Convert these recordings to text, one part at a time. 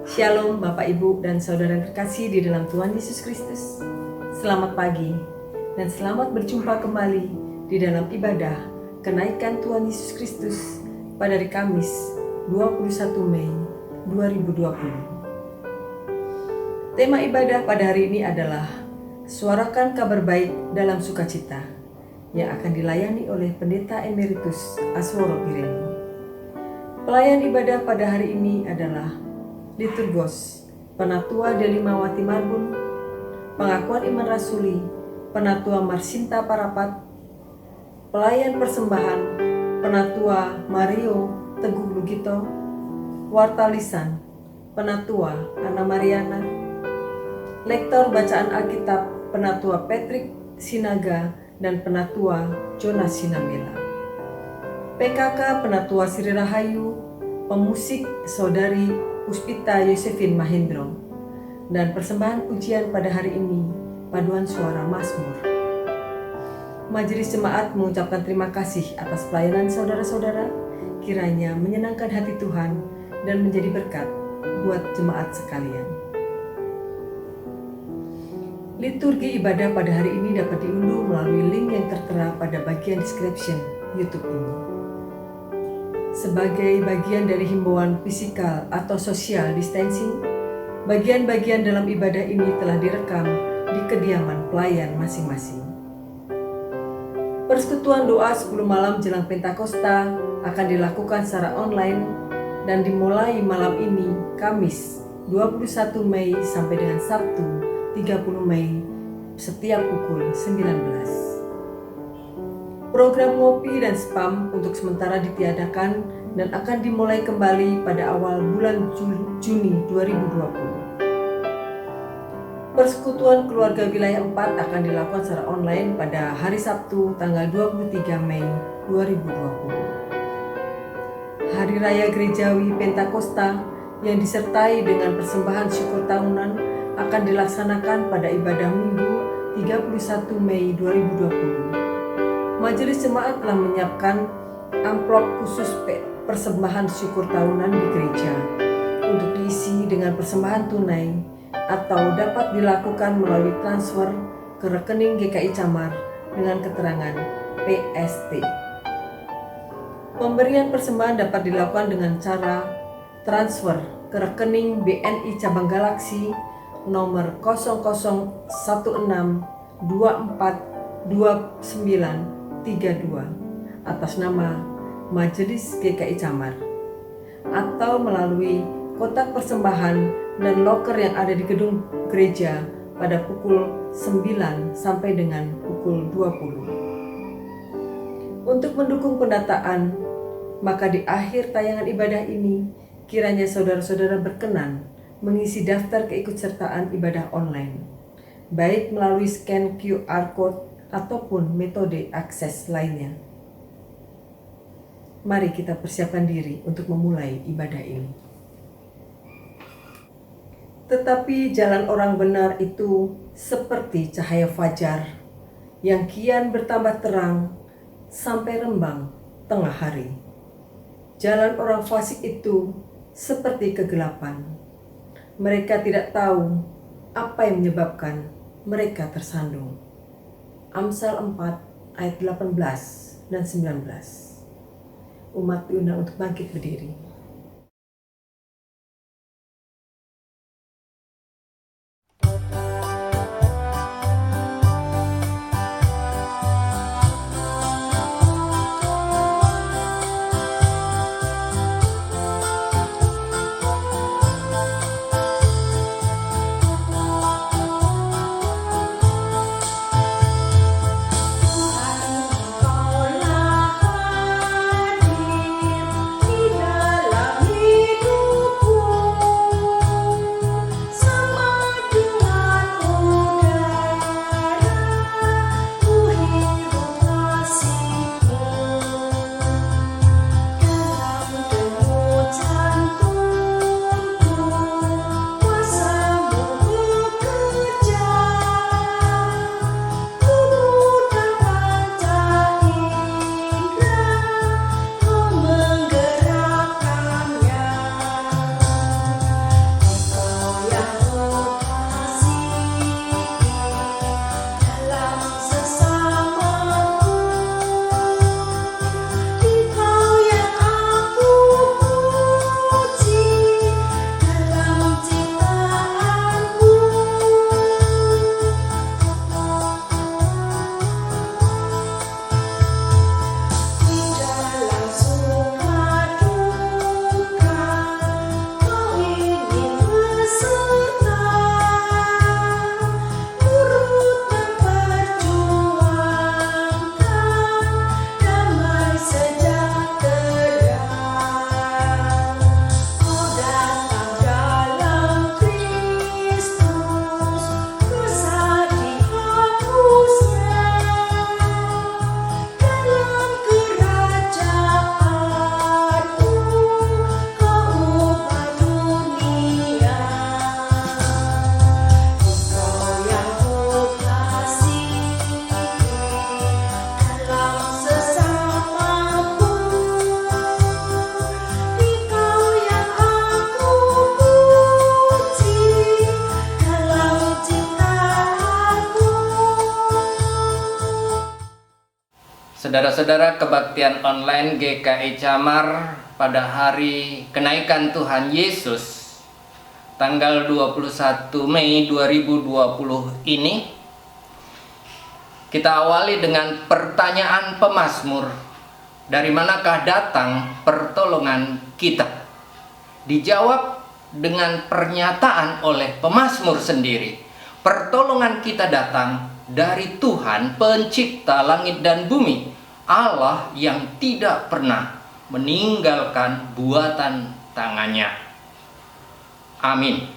Shalom Bapak Ibu dan Saudara terkasih di dalam Tuhan Yesus Kristus. Selamat pagi dan selamat berjumpa kembali di dalam ibadah kenaikan Tuhan Yesus Kristus pada hari Kamis 21 Mei 2020. Tema ibadah pada hari ini adalah suarakan kabar baik dalam sukacita yang akan dilayani oleh Pendeta Emeritus Asworo Irene. Pelayan ibadah pada hari ini adalah Liturgos Penatua Delimawati Marbun, Pengakuan Iman Rasuli Penatua Marsinta Parapat, Pelayan Persembahan Penatua Mario Teguh Lugito, Warta Lisan Penatua Ana Mariana, Lektor Bacaan Alkitab Penatua Patrick Sinaga dan Penatua Jonas Sinambela, PKK Penatua Sri Rahayu, Pemusik Saudari Puspita Yosefin Mahendro, dan persembahan pujian pada hari ini paduan suara Mazmur. Majelis Jemaat mengucapkan terima kasih atas pelayanan saudara-saudara, kiranya menyenangkan hati Tuhan dan menjadi berkat buat jemaat sekalian. Liturgi ibadah pada hari ini dapat diunduh melalui link yang tertera pada bagian description YouTube ini. Sebagai bagian dari himbauan fisikal atau social distancing, bagian-bagian dalam ibadah ini telah direkam di kediaman pelayan masing-masing. Persekutuan doa 10 malam jelang Pentakosta akan dilakukan secara online dan dimulai malam ini Kamis 21 Mei sampai dengan Sabtu 30 Mei setiap pukul 19. Program ngopi dan spam untuk sementara ditiadakan dan akan dimulai kembali pada awal bulan Juni 2020. Persekutuan Keluarga Wilayah 4 akan dilakukan secara online pada hari Sabtu tanggal 23 Mei 2020. Hari Raya Gerejawi Pentakosta yang disertai dengan persembahan syukur tahunan akan dilaksanakan pada ibadah Minggu 31 Mei 2020. Majelis Jemaat telah menyiapkan amplop khusus persembahan syukur tahunan di gereja untuk diisi dengan persembahan tunai atau dapat dilakukan melalui transfer ke rekening GKI Camar dengan keterangan PST. Pemberian persembahan dapat dilakukan dengan cara transfer ke rekening BNI Cabang Galaksi nomor 0016242932 atas nama Majelis GKI Camar, atau melalui kotak persembahan dan loker yang ada di gedung gereja pada pukul 9 sampai dengan pukul 20. Untuk mendukung pendataan, maka di akhir tayangan ibadah ini kiranya saudara-saudara berkenan mengisi daftar keikutsertaan ibadah online, baik melalui scan QR Code ataupun metode akses lainnya. Mari kita persiapkan diri untuk memulai ibadah ini. Tetapi jalan orang benar itu seperti cahaya fajar yang kian bertambah terang sampai rembang tengah hari. Jalan orang fasik itu seperti kegelapan. Mereka tidak tahu apa yang menyebabkan mereka tersandung. Amsal 4 ayat 18 dan 19. Umat diundang untuk bangkit berdiri. Engkaulah hadir di dalam Saudara-saudara, kebaktian online GKI Camar pada hari kenaikan Tuhan Yesus tanggal 21 Mei 2020 ini kita awali dengan pertanyaan pemazmur, dari manakah datang pertolongan kita? Dijawab dengan pernyataan oleh pemazmur sendiri, pertolongan kita datang dari Tuhan pencipta langit dan bumi, Allah yang tidak pernah meninggalkan buatan tangannya. Amin.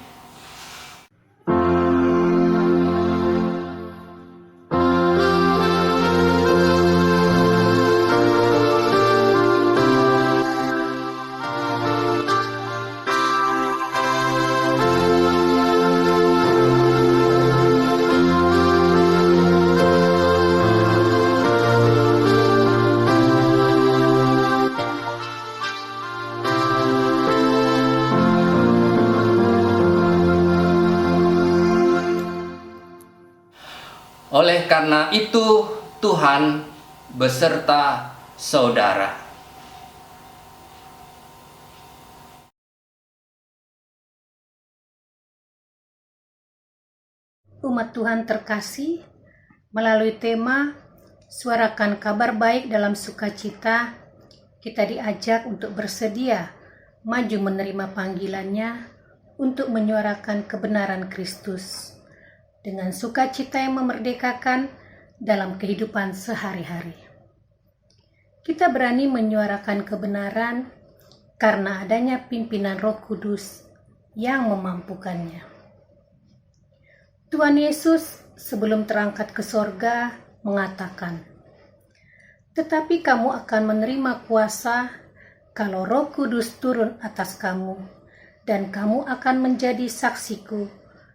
Oleh karena itu, Tuhan beserta saudara. Umat Tuhan terkasih, melalui tema Suarakan Kabar Baik dalam Sukacita, kita diajak untuk bersedia maju menerima panggilannya untuk menyuarakan kebenaran Kristus dengan sukacita yang memerdekakan dalam kehidupan sehari-hari. Kita berani menyuarakan kebenaran karena adanya pimpinan Roh Kudus yang memampukannya. Tuhan Yesus sebelum terangkat ke sorga mengatakan, "Tetapi kamu akan menerima kuasa kalau Roh Kudus turun atas kamu, dan kamu akan menjadi saksiku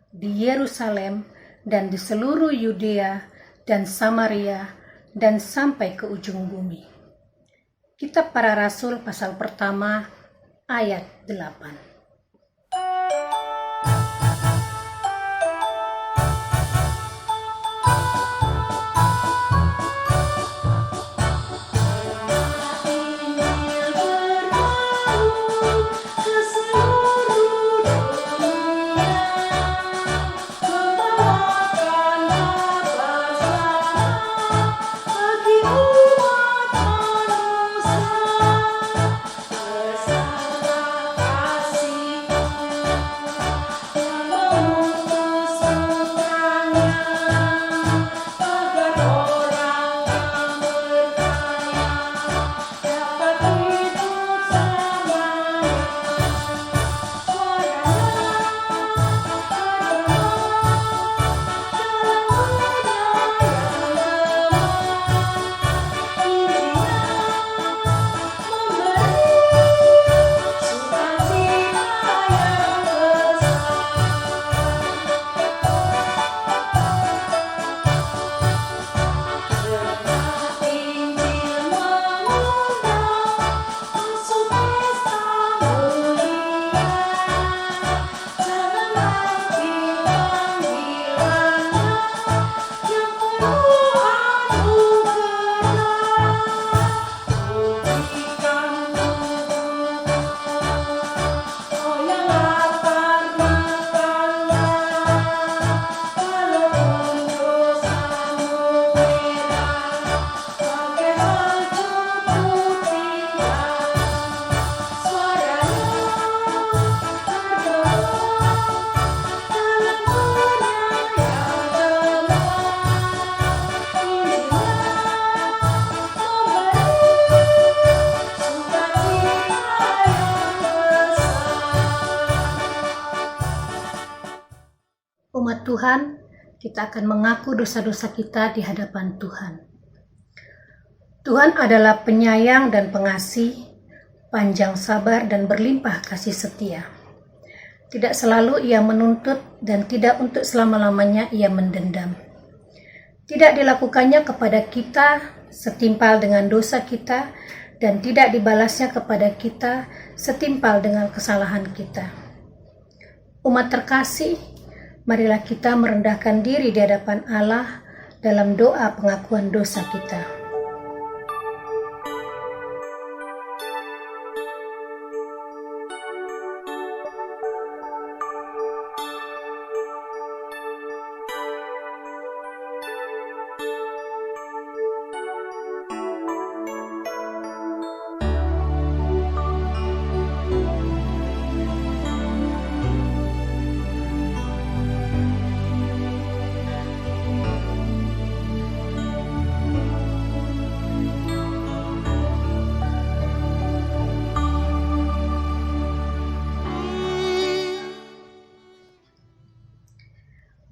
di Yerusalem dan di seluruh Yudea dan Samaria dan sampai ke ujung bumi." Kitab Para Rasul pasal pertama ayat 8. Umat Tuhan, kita akan mengaku dosa-dosa kita di hadapan Tuhan. Tuhan adalah penyayang dan pengasih, panjang sabar dan berlimpah kasih setia. Tidak selalu Ia menuntut dan tidak untuk selama-lamanya Ia mendendam. Tidak dilakukannya kepada kita setimpal dengan dosa kita dan tidak dibalasnya kepada kita setimpal dengan kesalahan kita. Umat terkasih, marilah kita merendahkan diri di hadapan Allah dalam doa pengakuan dosa kita.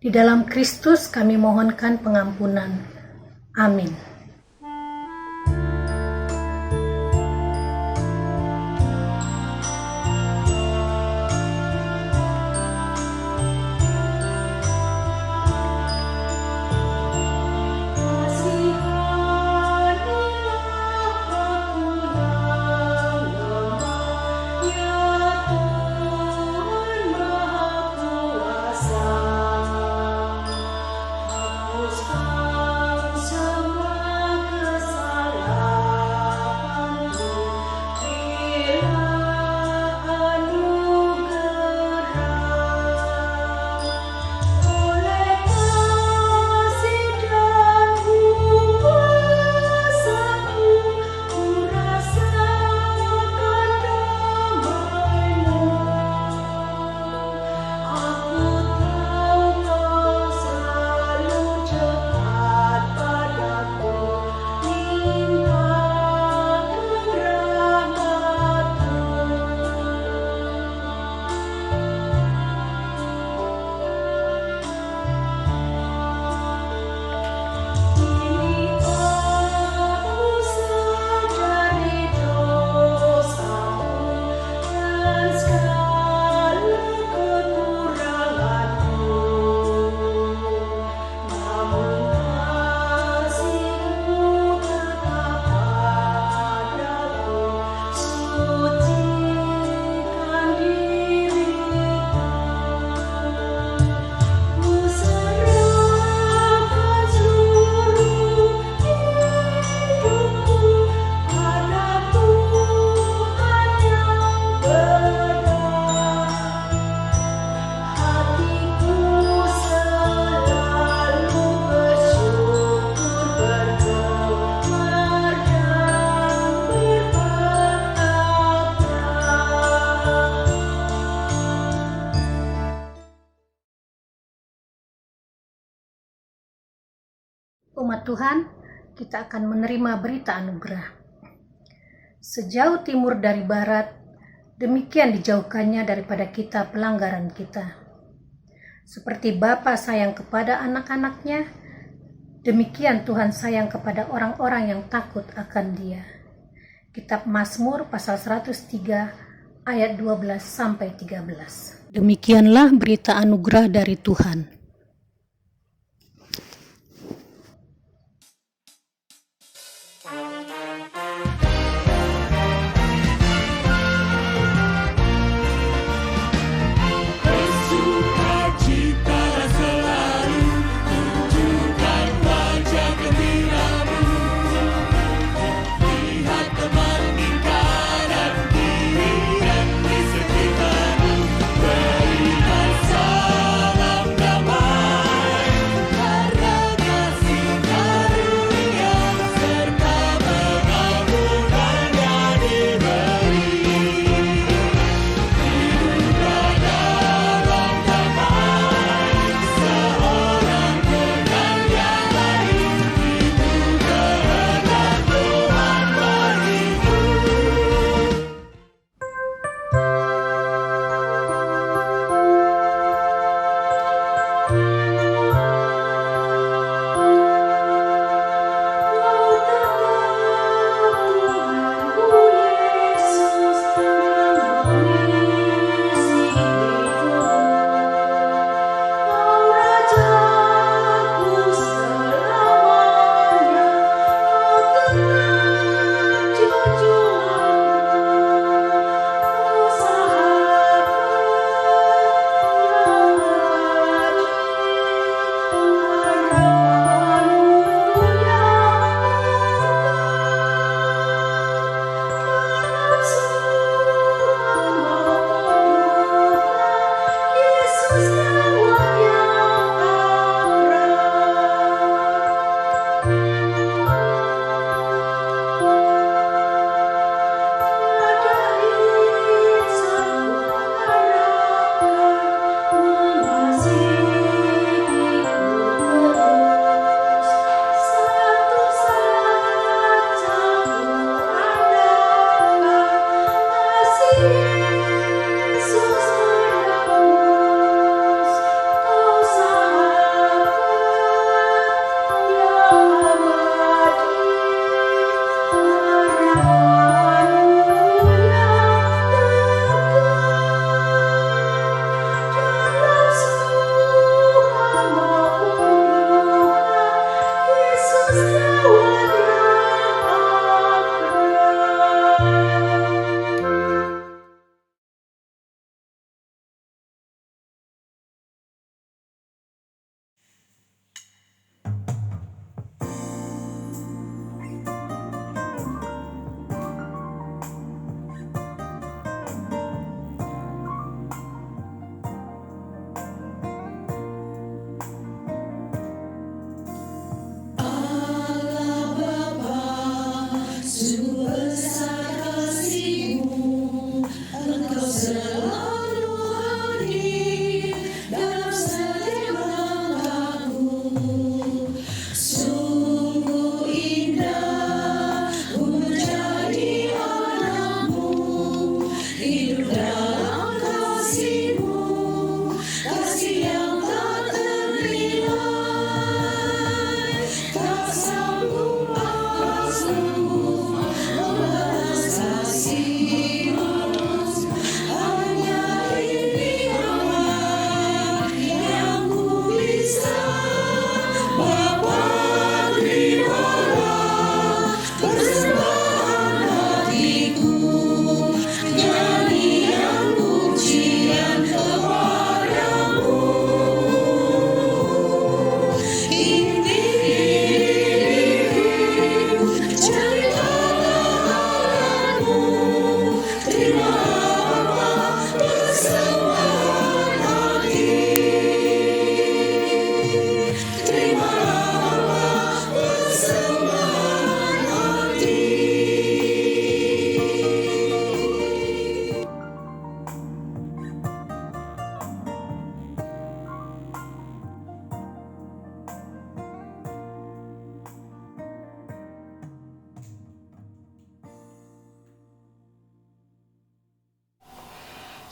Di dalam Kristus kami mohonkan pengampunan. Amin. Umat Tuhan, kita akan menerima berita anugerah. Sejauh timur dari barat, demikian dijauhkannya daripada kita pelanggaran kita. Seperti Bapa sayang kepada anak-anaknya, demikian Tuhan sayang kepada orang-orang yang takut akan Dia. Kitab Mazmur pasal 103 ayat 12-13. Demikianlah berita anugerah dari Tuhan. Berikan salam damai.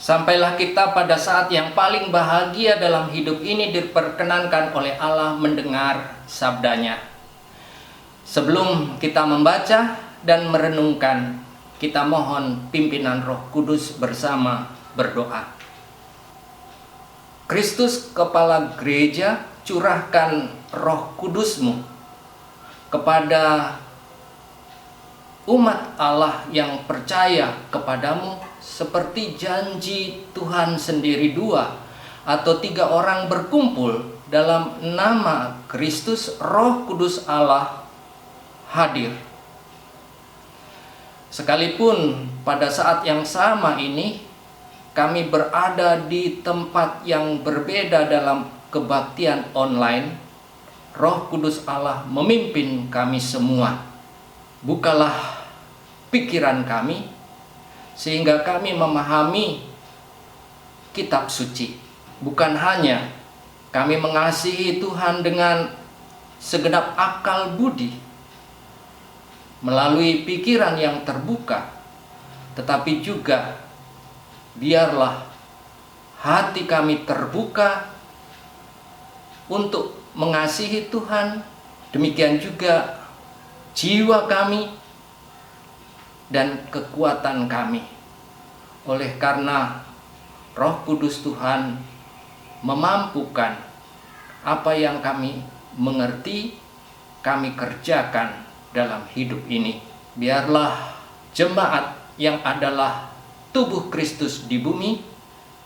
Sampailah kita pada saat yang paling bahagia dalam hidup ini diperkenankan oleh Allah mendengar sabdanya. Sebelum kita membaca dan merenungkan, kita mohon pimpinan Roh Kudus bersama berdoa. Kristus Kepala Gereja, curahkan Roh Kudus-Mu kepada umat Allah yang percaya kepadamu, seperti janji Tuhan sendiri, 2 atau 3 orang berkumpul dalam nama Kristus, Roh Kudus Allah hadir. Sekalipun pada saat yang sama ini kami berada di tempat yang berbeda dalam kebaktian online, Roh Kudus Allah memimpin kami semua. Bukalah pikiran kami sehingga kami memahami kitab suci. Bukan hanya kami mengasihi Tuhan dengan segenap akal budi melalui pikiran yang terbuka, tetapi juga biarlah hati kami terbuka untuk mengasihi Tuhan. Demikian juga jiwa kami dan kekuatan kami. Oleh karena Roh Kudus Tuhan memampukan apa yang kami mengerti, kami kerjakan dalam hidup ini. Biarlah jemaat yang adalah tubuh Kristus di bumi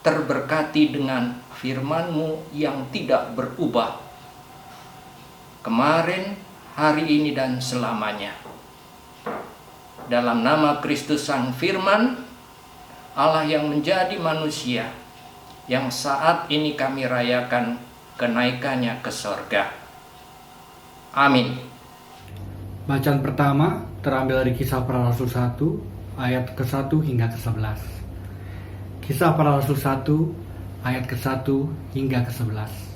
terberkati dengan firman-Mu yang tidak berubah, kemarin, hari ini, dan selamanya. Dalam nama Kristus Sang Firman, Allah yang menjadi manusia, yang saat ini kami rayakan kenaikannya ke sorga. Amin. Bacaan pertama terambil dari Kisah Para Rasul 1 ayat ke-1 hingga ke-11. Kisah Para Rasul 1 ayat ke-1 hingga ke-11.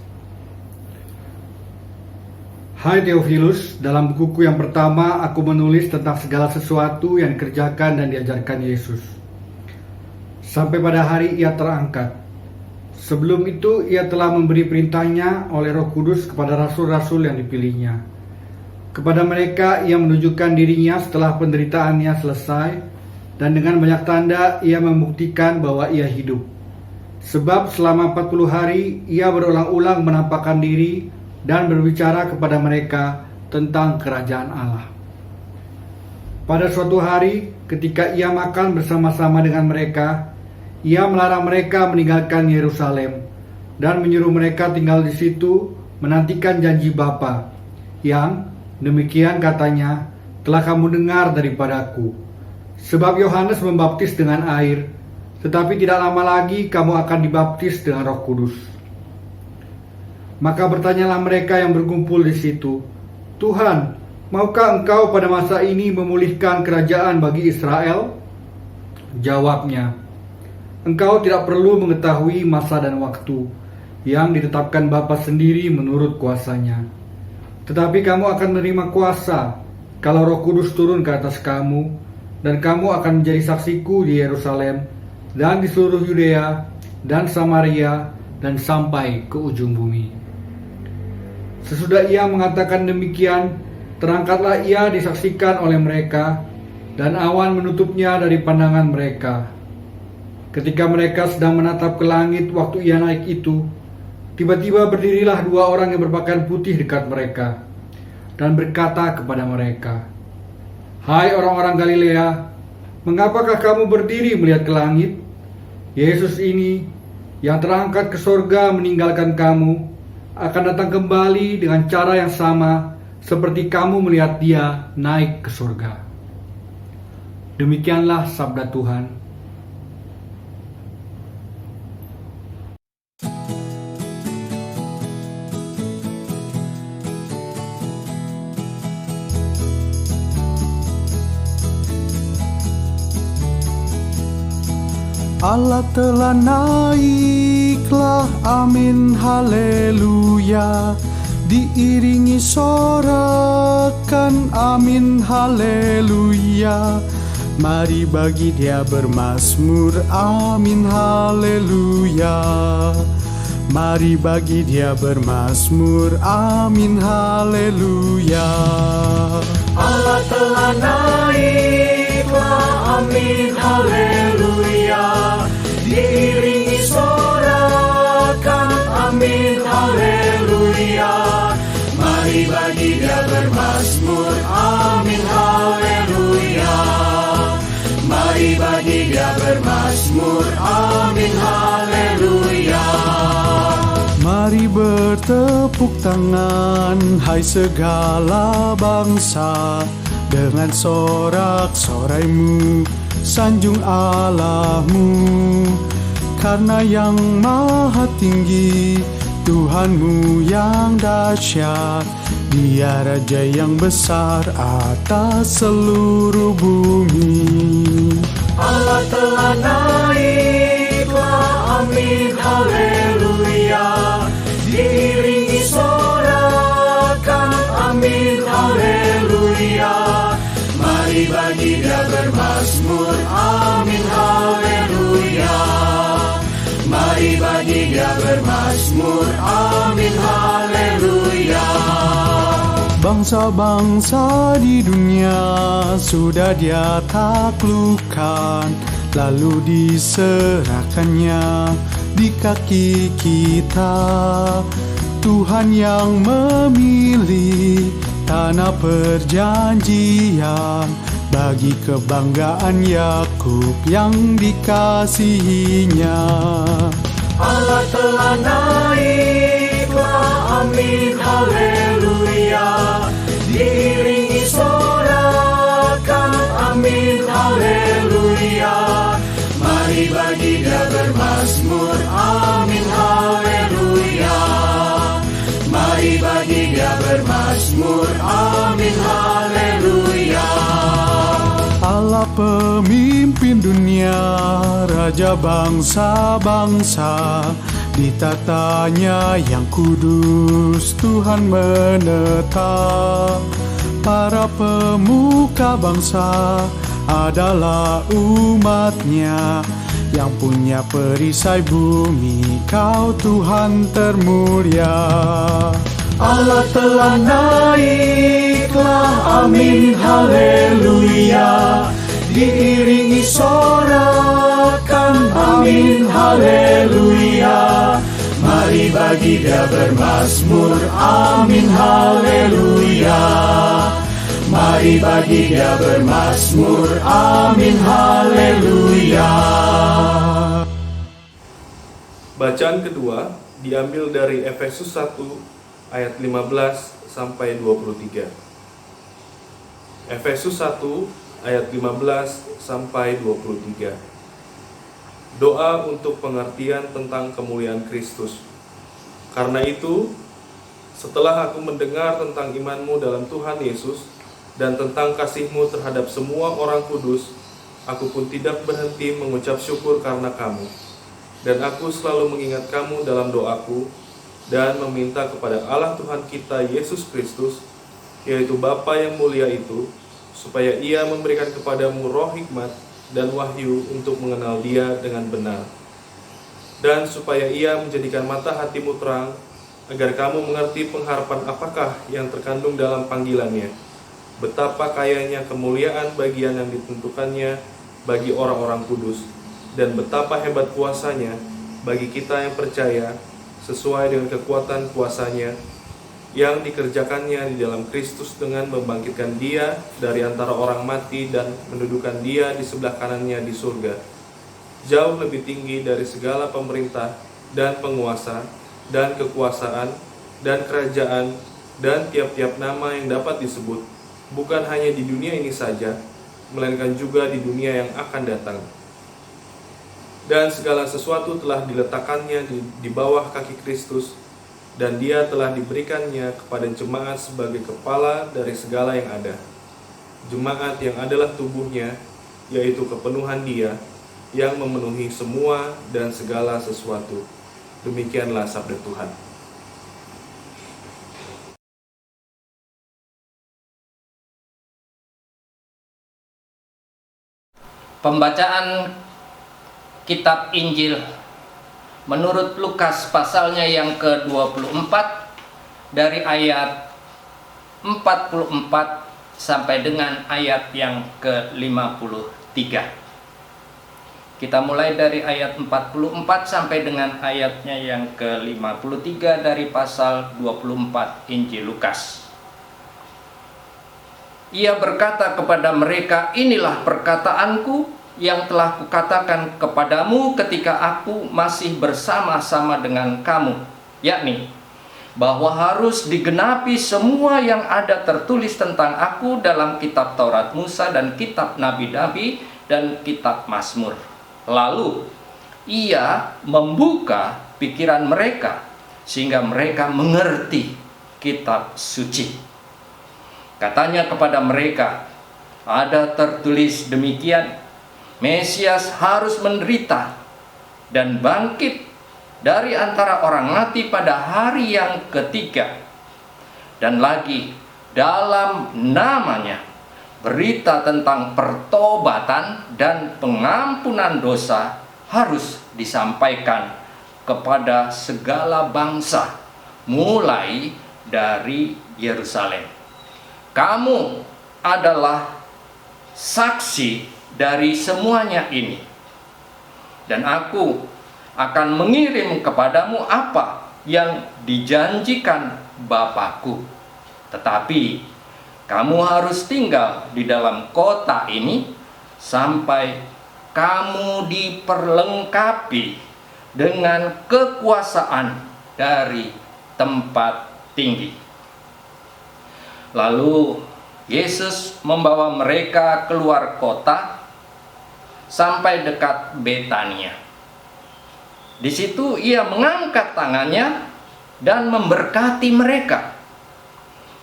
Hai Theophilus, dalam bukuku yang pertama aku menulis tentang segala sesuatu yang dikerjakan dan diajarkan Yesus sampai pada hari ia terangkat. Sebelum itu ia telah memberi perintahnya oleh Roh Kudus kepada rasul-rasul yang dipilihnya. Kepada mereka ia menunjukkan dirinya setelah penderitaannya selesai, dan dengan banyak tanda ia membuktikan bahwa ia hidup. Sebab selama 40 hari ia berulang-ulang menampakkan diri dan berbicara kepada mereka tentang kerajaan Allah. Pada suatu hari ketika ia makan bersama-sama dengan mereka, ia melarang mereka meninggalkan Yerusalem dan menyuruh mereka tinggal di situ menantikan janji Bapa, yang demikian katanya telah kamu dengar daripadaku. Sebab Yohanes membaptis dengan air, tetapi tidak lama lagi kamu akan dibaptis dengan Roh Kudus. Maka bertanyalah mereka yang berkumpul di situ, Tuhan, maukah engkau pada masa ini memulihkan kerajaan bagi Israel? Jawabnya, engkau tidak perlu mengetahui masa dan waktu yang ditetapkan Bapa sendiri menurut kuasanya. Tetapi kamu akan menerima kuasa kalau Roh Kudus turun ke atas kamu, dan kamu akan menjadi saksiku di Yerusalem dan di seluruh Yudea dan Samaria dan sampai ke ujung bumi. Sesudah ia mengatakan demikian, terangkatlah ia disaksikan oleh mereka, dan awan menutupnya dari pandangan mereka. Ketika mereka sedang menatap ke langit waktu ia naik itu, tiba-tiba berdirilah 2 orang yang berpakaian putih dekat mereka, dan berkata kepada mereka, Hai orang-orang Galilea, mengapakah kamu berdiri melihat ke langit? Yesus ini, yang terangkat ke sorga meninggalkan kamu, akan datang kembali dengan cara yang sama seperti kamu melihat dia naik ke surga. Demikianlah sabda Tuhan. Allah telah naiklah, amin, haleluya. Diiringi sorakan, amin, haleluya. Mari bagi Dia bermazmur, amin haleluya. Mari bagi Dia bermazmur, amin haleluya. Allah telah naiklah, amin haleluya. Diiringi sorakan, amin haleluya. Mari bagi Dia bermazmur, amin haleluya. Mari bagi Dia bermazmur, amin haleluya. Mari bertepuk tangan, hai segala bangsa, dengan sorak-soraimu, sanjung Allahmu. Karena yang maha tinggi, Tuhanmu yang dahsyat, Dia Raja yang besar atas seluruh bumi. Allah telah naiklah, amin haleluya. Diiringi sorakan, amin haleluya. Mari bagi Dia bermazmur, amin haleluya. Mari bagi Dia bermazmur, amin haleluya. Bangsa-bangsa di dunia sudah Dia taklukkan, lalu diserahkannya di kaki kita. Tuhan yang memilih tanah perjanjian bagi kebanggaan Yakub yang dikasihinya. Allah telah naiklah, amin haleluya. Diiringi sorakan, amin haleluya. Mari bagi Dia bermazmur, amin haleluya. Mari bagi Dia bermazmur, amin haleluya. Allah pemimpin dunia, Raja bangsa-bangsa, di tatanya yang kudus Tuhan menetap. Para pemuka bangsa adalah umat-Nya, yang punya perisai bumi, Kau Tuhan termulia. Allah telah naiklah, amin haleluya. Diiringi sorakan, amin haleluya. Mari bagi Dia bermazmur, amin haleluya. Mari bagi Dia bermazmur, amin haleluya. Bacaan kedua diambil dari Efesus 1 ayat 15 sampai 23. Efesus 1 ayat 15 sampai 23. Doa untuk pengertian tentang kemuliaan Kristus. Karena itu, setelah aku mendengar tentang imanmu dalam Tuhan Yesus dan tentang kasihmu terhadap semua orang kudus, aku pun tidak berhenti mengucap syukur karena kamu. Dan aku selalu mengingat kamu dalam doaku dan meminta kepada Allah Tuhan kita Yesus Kristus, yaitu Bapa yang mulia itu, supaya Ia memberikan kepadamu roh hikmat dan wahyu untuk mengenal Dia dengan benar, dan supaya Ia menjadikan mata hatimu terang, agar kamu mengerti pengharapan apakah yang terkandung dalam panggilannya, betapa kayanya kemuliaan bagian yang ditentukannya bagi orang-orang kudus, dan betapa hebat kuasanya bagi kita yang percaya, sesuai dengan kekuatan kuasanya yang dikerjakannya di dalam Kristus dengan membangkitkan Dia dari antara orang mati dan mendudukan Dia di sebelah kanannya di surga, jauh lebih tinggi dari segala pemerintah dan penguasa dan kekuasaan dan kerajaan dan tiap-tiap nama yang dapat disebut, bukan hanya di dunia ini saja, melainkan juga di dunia yang akan datang. Dan segala sesuatu telah diletakkannya di bawah kaki Kristus, dan Dia telah diberikannya kepada jemaat sebagai kepala dari segala yang ada. Jemaat yang adalah tubuhnya, yaitu kepenuhan Dia, yang memenuhi semua dan segala sesuatu. Demikianlah sabda Tuhan. Pembacaan kitab Injil menurut Lukas pasalnya yang ke-24 dari ayat 44 sampai dengan ayat yang ke-53. Kita mulai dari ayat 44 sampai dengan ayatnya yang ke-53 dari pasal 24 Injil Lukas. Ia berkata kepada mereka, "Inilah perkataanku yang telah kukatakan kepadamu ketika aku masih bersama-sama dengan kamu, yakni bahwa harus digenapi semua yang ada tertulis tentang aku dalam kitab Taurat Musa dan kitab Nabi-Nabi dan kitab Mazmur." Lalu ia membuka pikiran mereka sehingga mereka mengerti kitab suci. Katanya kepada mereka, "Ada tertulis demikian, Mesias harus menderita dan bangkit dari antara orang mati pada hari yang ketiga. Dan lagi dalam namanya berita tentang pertobatan dan pengampunan dosa harus disampaikan kepada segala bangsa, mulai dari Yerusalem. Kamu adalah saksi dari semuanya ini. Dan aku akan mengirim kepadamu apa yang dijanjikan Bapakku. Tetapi kamu harus tinggal di dalam kota ini sampai kamu diperlengkapi dengan kekuasaan dari tempat tinggi." Lalu Yesus membawa mereka keluar kota sampai dekat Betania. Di situ ia mengangkat tangannya dan memberkati mereka.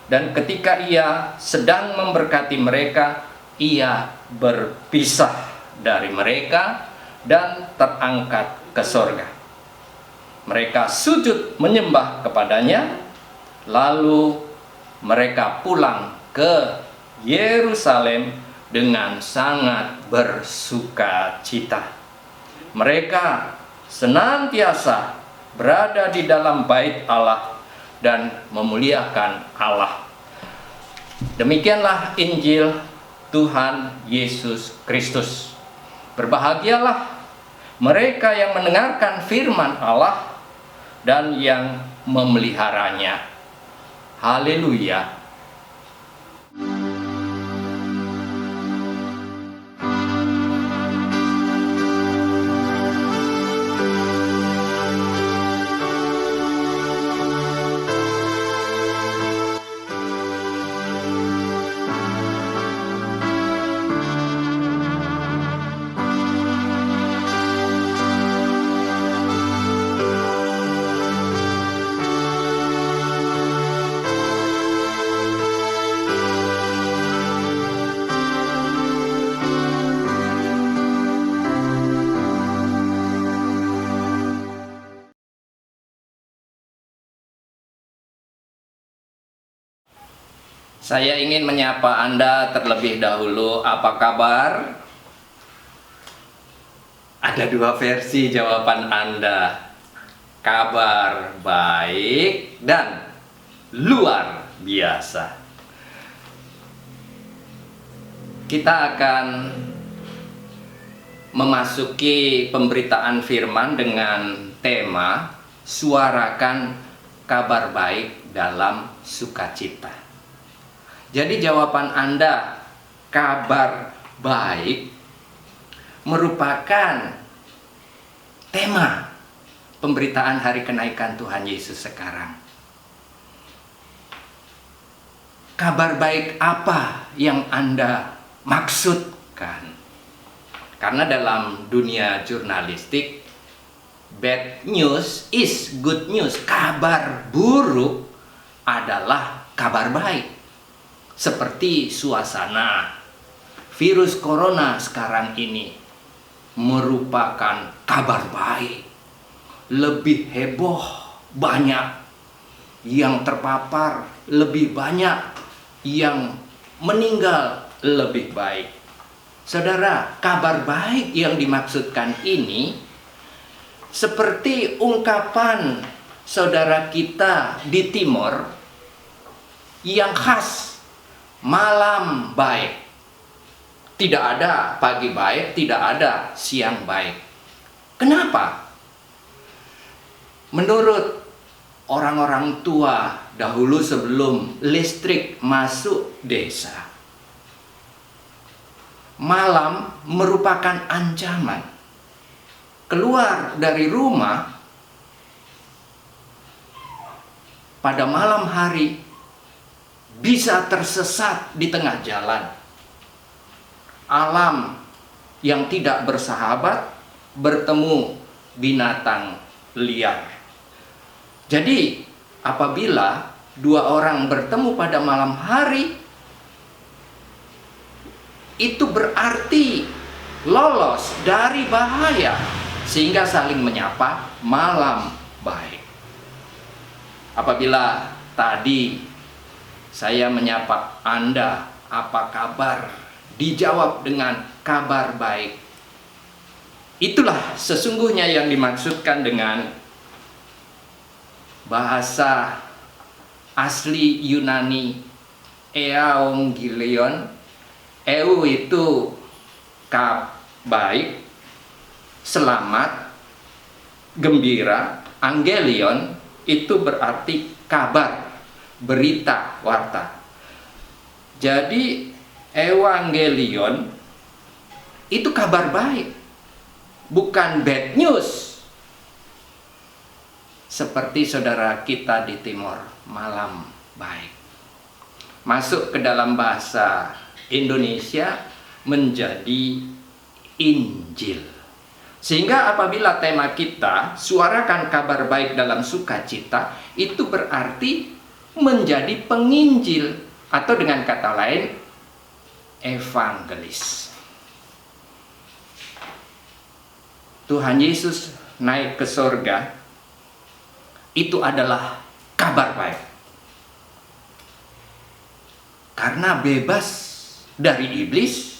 Dan ketika ia sedang memberkati mereka, ia berpisah dari mereka dan terangkat ke sorga. Mereka sujud menyembah kepadanya, lalu mereka pulang ke Yerusalem dengan sangat bersukacita. Mereka senantiasa berada di dalam bait Allah dan memuliakan Allah. Demikianlah Injil Tuhan Yesus Kristus. Berbahagialah mereka yang mendengarkan firman Allah dan yang memeliharanya. Haleluya. Saya ingin menyapa Anda terlebih dahulu. Apa kabar? Ada dua versi jawaban Anda. Kabar baik dan luar biasa. Kita akan memasuki pemberitaan firman dengan tema suarakan kabar baik dalam sukacita. Jadi jawaban Anda, kabar baik, merupakan tema pemberitaan hari kenaikan Tuhan Yesus sekarang. Kabar baik apa yang Anda maksudkan? Karena dalam dunia jurnalistik, bad news is good news. Kabar buruk adalah kabar baik. Seperti suasana virus corona sekarang ini merupakan kabar baik. Lebih heboh, banyak yang terpapar, lebih banyak yang meninggal, lebih baik. Saudara, kabar baik yang dimaksudkan ini seperti ungkapan saudara kita di timur yang khas, malam baik. Tidak ada pagi baik, tidak ada siang baik. Kenapa? Menurut orang-orang tua dahulu sebelum listrik masuk desa, malam merupakan ancaman. Keluar dari rumah pada malam hari bisa tersesat di tengah jalan. Alam yang tidak bersahabat bertemu binatang liar. Jadi, apabila dua orang bertemu pada malam hari, itu berarti lolos dari bahaya, sehingga saling menyapa malam baik. Apabila tadi saya menyapa Anda, apa kabar? Dijawab dengan kabar baik. Itulah sesungguhnya yang dimaksudkan dengan bahasa asli Yunani euangelion. Eu itu baik, selamat, gembira. Angelion itu berarti kabar, berita, warta. Jadi evangelion itu kabar baik, bukan bad news. Seperti saudara kita di timur, malam baik. Masuk ke dalam bahasa Indonesia menjadi Injil. Sehingga apabila tema kita suarakan kabar baik dalam sukacita, itu berarti menjadi penginjil, atau dengan kata lain evangelis. Tuhan Yesus naik ke sorga, itu adalah kabar baik. Karena bebas dari iblis,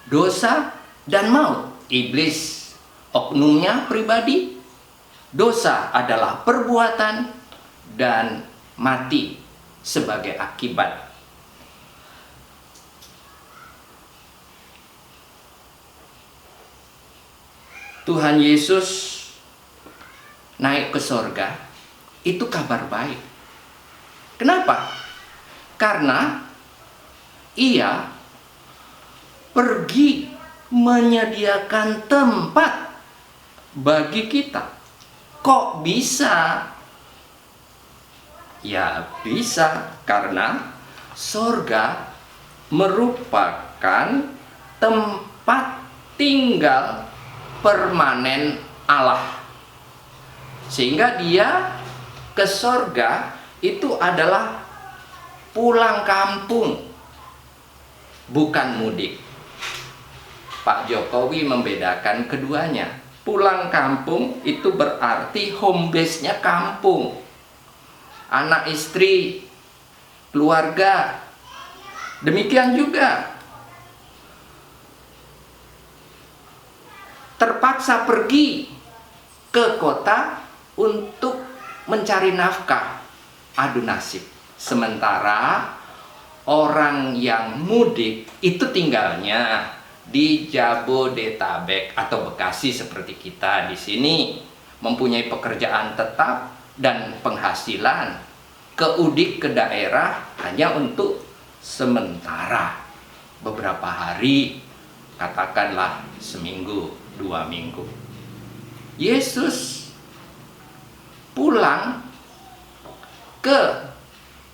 dosa, dan maut. Iblis oknumnya pribadi, dosa adalah perbuatan, dan mati sebagai akibat. Tuhan Yesus naik ke sorga, itu kabar baik. Kenapa? Karena Ia pergi menyediakan tempat bagi kita. Kok bisa? Ya bisa, karena sorga merupakan tempat tinggal permanen Allah. Sehingga Dia ke sorga itu adalah pulang kampung, bukan mudik. Pak Jokowi membedakan keduanya. Pulang kampung itu berarti home base-nya kampung. Anak istri, keluarga. Demikian juga terpaksa pergi ke kota untuk mencari nafkah, adu nasib. Sementara orang yang mudik itu tinggalnya di Jabodetabek atau Bekasi seperti kita di sini, mempunyai pekerjaan tetap dan penghasilan. Keudik ke daerah hanya untuk sementara, beberapa hari, katakanlah seminggu, 2 minggu. Yesus pulang ke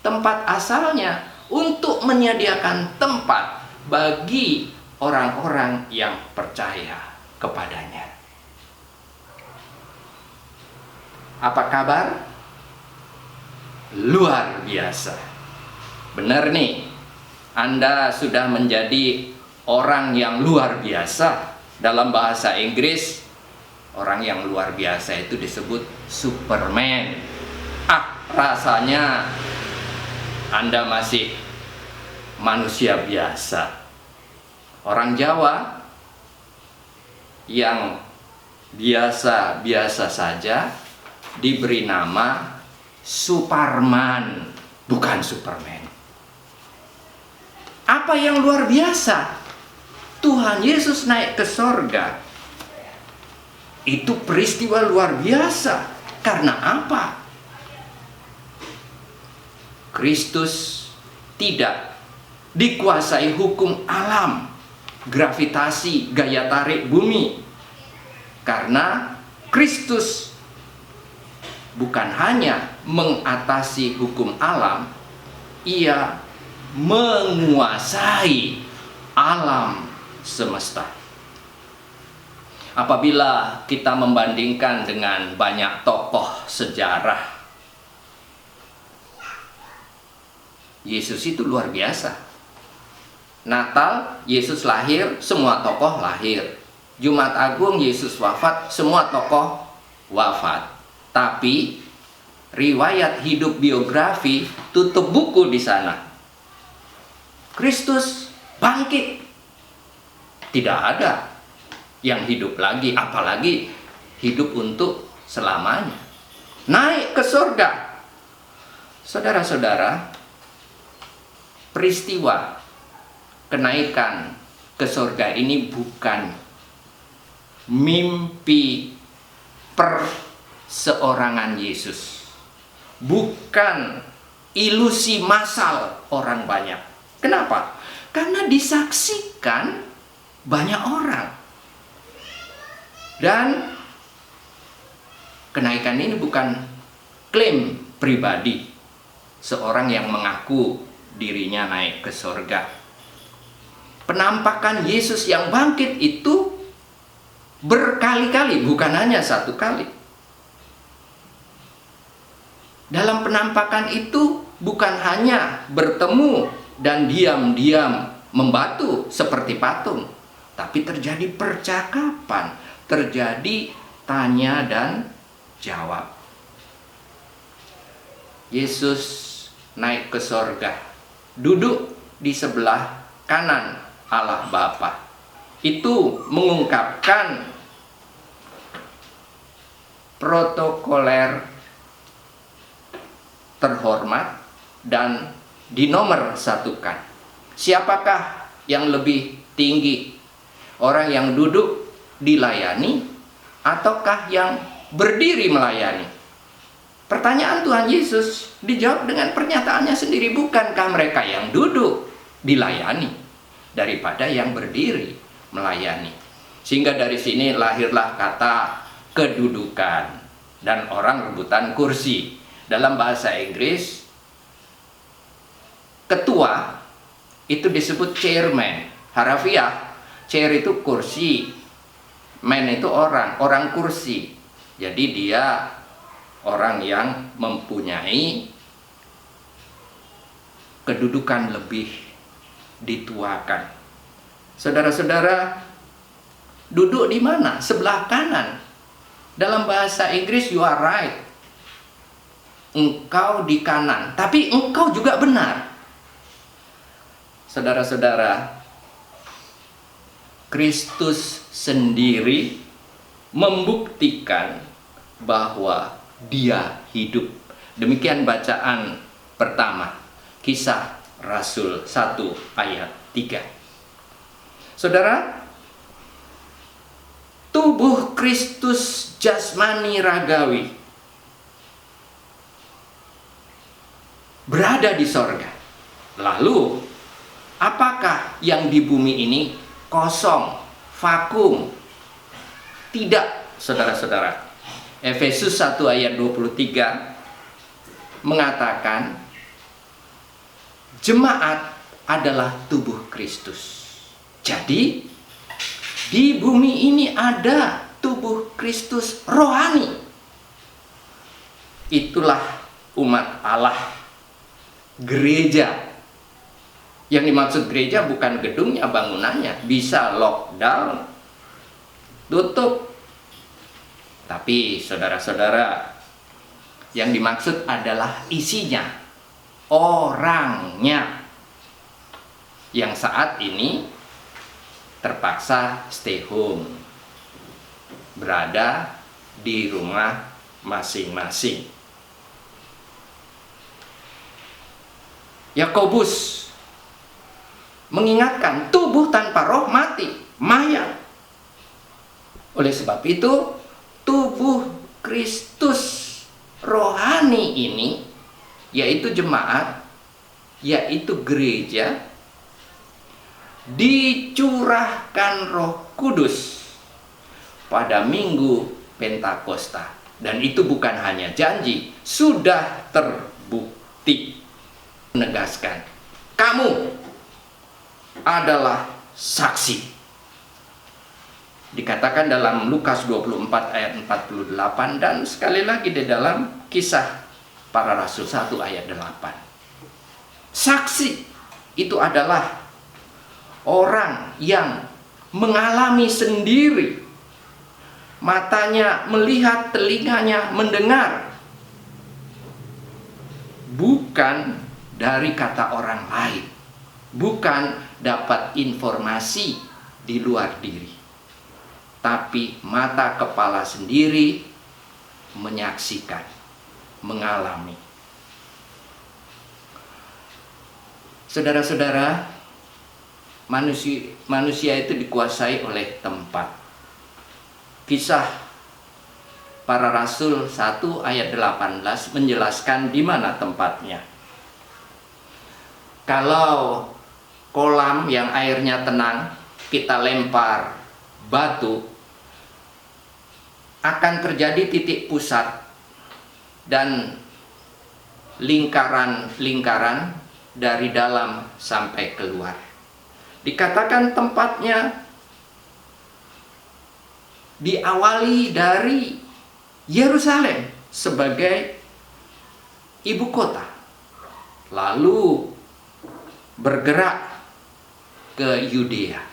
tempat asalnya untuk menyediakan tempat bagi orang-orang yang percaya kepadanya. Apa kabar? Luar biasa. Benar nih, Anda sudah menjadi orang yang luar biasa. Dalam bahasa Inggris, orang yang luar biasa itu disebut Superman. Rasanya Anda masih manusia biasa. Orang Jawa yang biasa-biasa saja diberi nama Suparman, bukan Superman. Apa yang luar biasa? Tuhan Yesus naik ke sorga. Itu peristiwa luar biasa. Karena apa? Kristus tidak dikuasai hukum alam, gravitasi, gaya tarik bumi. Karena Kristus bukan hanya mengatasi hukum alam, ia menguasai alam semesta. Apabila kita membandingkan dengan banyak tokoh sejarah, Yesus itu luar biasa. Natal, Yesus lahir, semua tokoh lahir. Jumat Agung, Yesus wafat, semua tokoh wafat. Tapi riwayat hidup biografi tutup buku di sana. Kristus bangkit. Tidak ada yang hidup lagi, apalagi hidup untuk selamanya. Naik ke surga. Saudara-saudara, peristiwa kenaikan ke surga ini bukan mimpi perseorangan Yesus. Bukan ilusi massal orang banyak. Kenapa? Karena disaksikan banyak orang. Dan kenaikan ini bukan klaim pribadi seorang yang mengaku dirinya naik ke surga. Penampakan Yesus yang bangkit itu berkali-kali, bukan hanya satu kali. Dalam penampakan itu bukan hanya bertemu dan diam-diam membatu seperti patung, tapi terjadi percakapan, terjadi tanya dan jawab. Yesus naik ke sorga, duduk di sebelah kanan Allah Bapa. Itu mengungkapkan protokoler terhormat dan dinomor satukan. Siapakah yang lebih tinggi? Orang yang duduk dilayani ataukah yang berdiri melayani? Pertanyaan Tuhan Yesus dijawab dengan pernyataannya sendiri. Bukankah mereka yang duduk dilayani daripada yang berdiri melayani? Sehingga dari sini lahirlah kata kedudukan dan orang rebutan kursi. Dalam bahasa Inggris, ketua itu disebut chairman. Harafiah, chair itu kursi, man itu orang kursi. Jadi dia orang yang mempunyai kedudukan lebih, dituakan. Saudara-saudara, duduk di mana? Sebelah kanan. Dalam bahasa Inggris, you are right. Engkau di kanan, tapi engkau juga benar. Saudara-saudara, Kristus sendiri membuktikan bahwa Dia hidup. Demikian bacaan pertama, Kisah Rasul 1 ayat 3. Saudara, tubuh Kristus jasmani ragawi berada di sorga. Lalu, apakah yang di bumi ini kosong, vakum? Tidak, saudara-saudara. Efesus 1 ayat 23 mengatakan jemaat adalah tubuh Kristus. Jadi, di bumi ini ada tubuh Kristus rohani. Itulah umat Allah, gereja. Yang dimaksud gereja bukan gedungnya, bangunannya. Bisa lockdown, tutup. Tapi saudara-saudara, yang dimaksud adalah isinya, orangnya. Yang saat ini terpaksa stay home, berada di rumah masing-masing. Yakobus mengingatkan tubuh tanpa roh mati, mayat. Oleh sebab itu, tubuh Kristus rohani ini, yaitu jemaat, yaitu gereja, dicurahkan Roh Kudus pada Minggu Pentakosta. Dan itu bukan hanya janji, sudah terbukti. Menegaskan, kamu adalah saksi. Dikatakan dalam Lukas 24 ayat 48 dan sekali lagi di dalam Kisah Para Rasul 1 ayat 8. Saksi itu adalah orang yang mengalami sendiri, matanya melihat, telinganya mendengar, bukan dari kata orang lain, bukan dapat informasi di luar diri, tapi mata kepala sendiri menyaksikan, mengalami. Saudara-saudara, manusia itu dikuasai oleh tempat. Kisah Para Rasul 1 ayat 18 menjelaskan di mana tempatnya. Kalau kolam yang airnya tenang, kita lempar batu, akan terjadi titik pusat dan lingkaran-lingkaran dari dalam sampai keluar. Dikatakan tempatnya diawali dari Yerusalem sebagai ibu kota, lalu bergerak ke Yudea.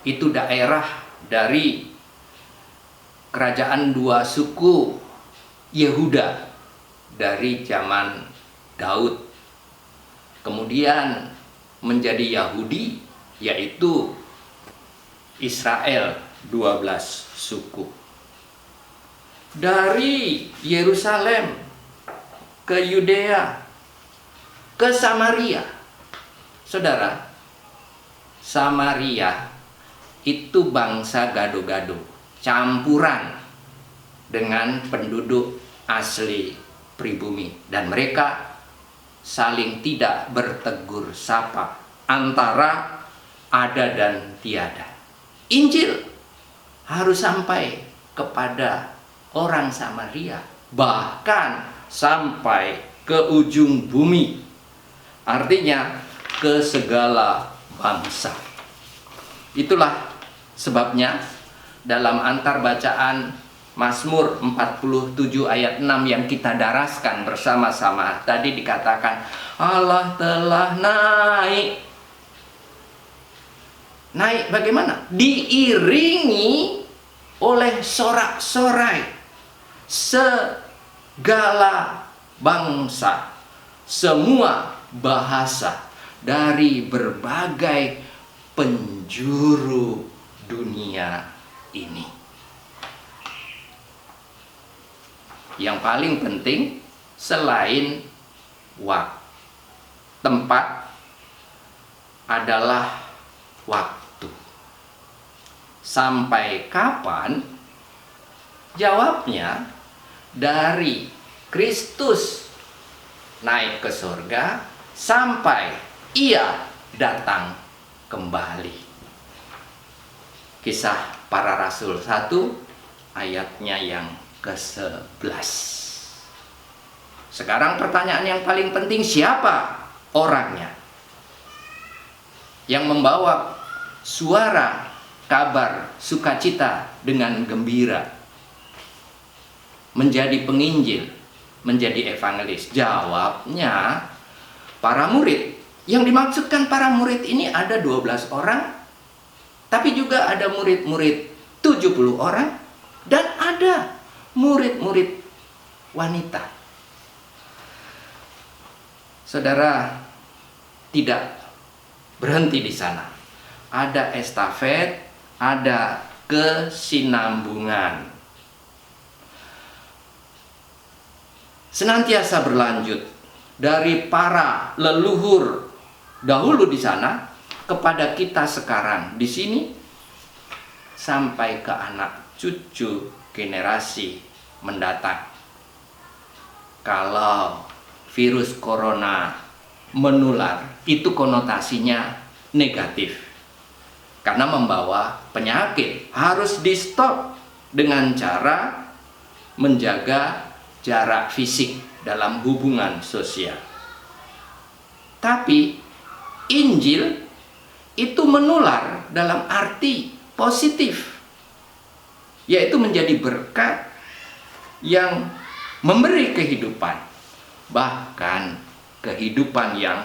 Itu daerah dari kerajaan dua suku Yehuda dari zaman Daud. Kemudian menjadi Yahudi, yaitu Israel 12 suku. Dari Yerusalem ke Yudea, ke Samaria. Saudara, Samaria itu bangsa gado-gado, campuran dengan penduduk asli pribumi, dan mereka saling tidak bertegur sapa antara ada dan tiada. Injil harus sampai kepada orang Samaria, bahkan sampai ke ujung bumi, artinya ke segala bangsa. Itulah sebabnya dalam antar bacaan Mazmur 47 ayat 6 yang kita daraskan bersama-sama tadi dikatakan, Allah telah naik. Naik bagaimana? Diiringi oleh sorak-sorai segala bangsa, semua bahasa dari berbagai penjuru dunia ini. Yang paling penting selain waktu, tempat adalah waktu. Sampai kapan? Jawabnya, dari Kristus naik ke surga sampai Ia datang kembali. Kisah Para Rasul 1 ayatnya yang ke-11. Sekarang pertanyaan yang paling penting, siapa orangnya yang membawa suara kabar sukacita dengan gembira, menjadi penginjil, menjadi evangelis? Jawabnya, para murid. Yang dimaksudkan para murid ini ada 12 orang, tapi juga ada murid-murid 70 orang, dan ada murid-murid wanita. Saudara, tidak berhenti di sana. ada estafet, ada kesinambungan. Senantiasa berlanjut dari para leluhur dahulu di sana kepada kita sekarang di sini sampai ke anak cucu generasi mendatang. Kalau virus corona menular, itu konotasinya negatif karena membawa penyakit. Harus di stop dengan cara menjaga jarak fisik dalam hubungan sosial. Tapi Injil itu menular dalam arti positif, yaitu menjadi berkat yang memberi kehidupan, bahkan kehidupan yang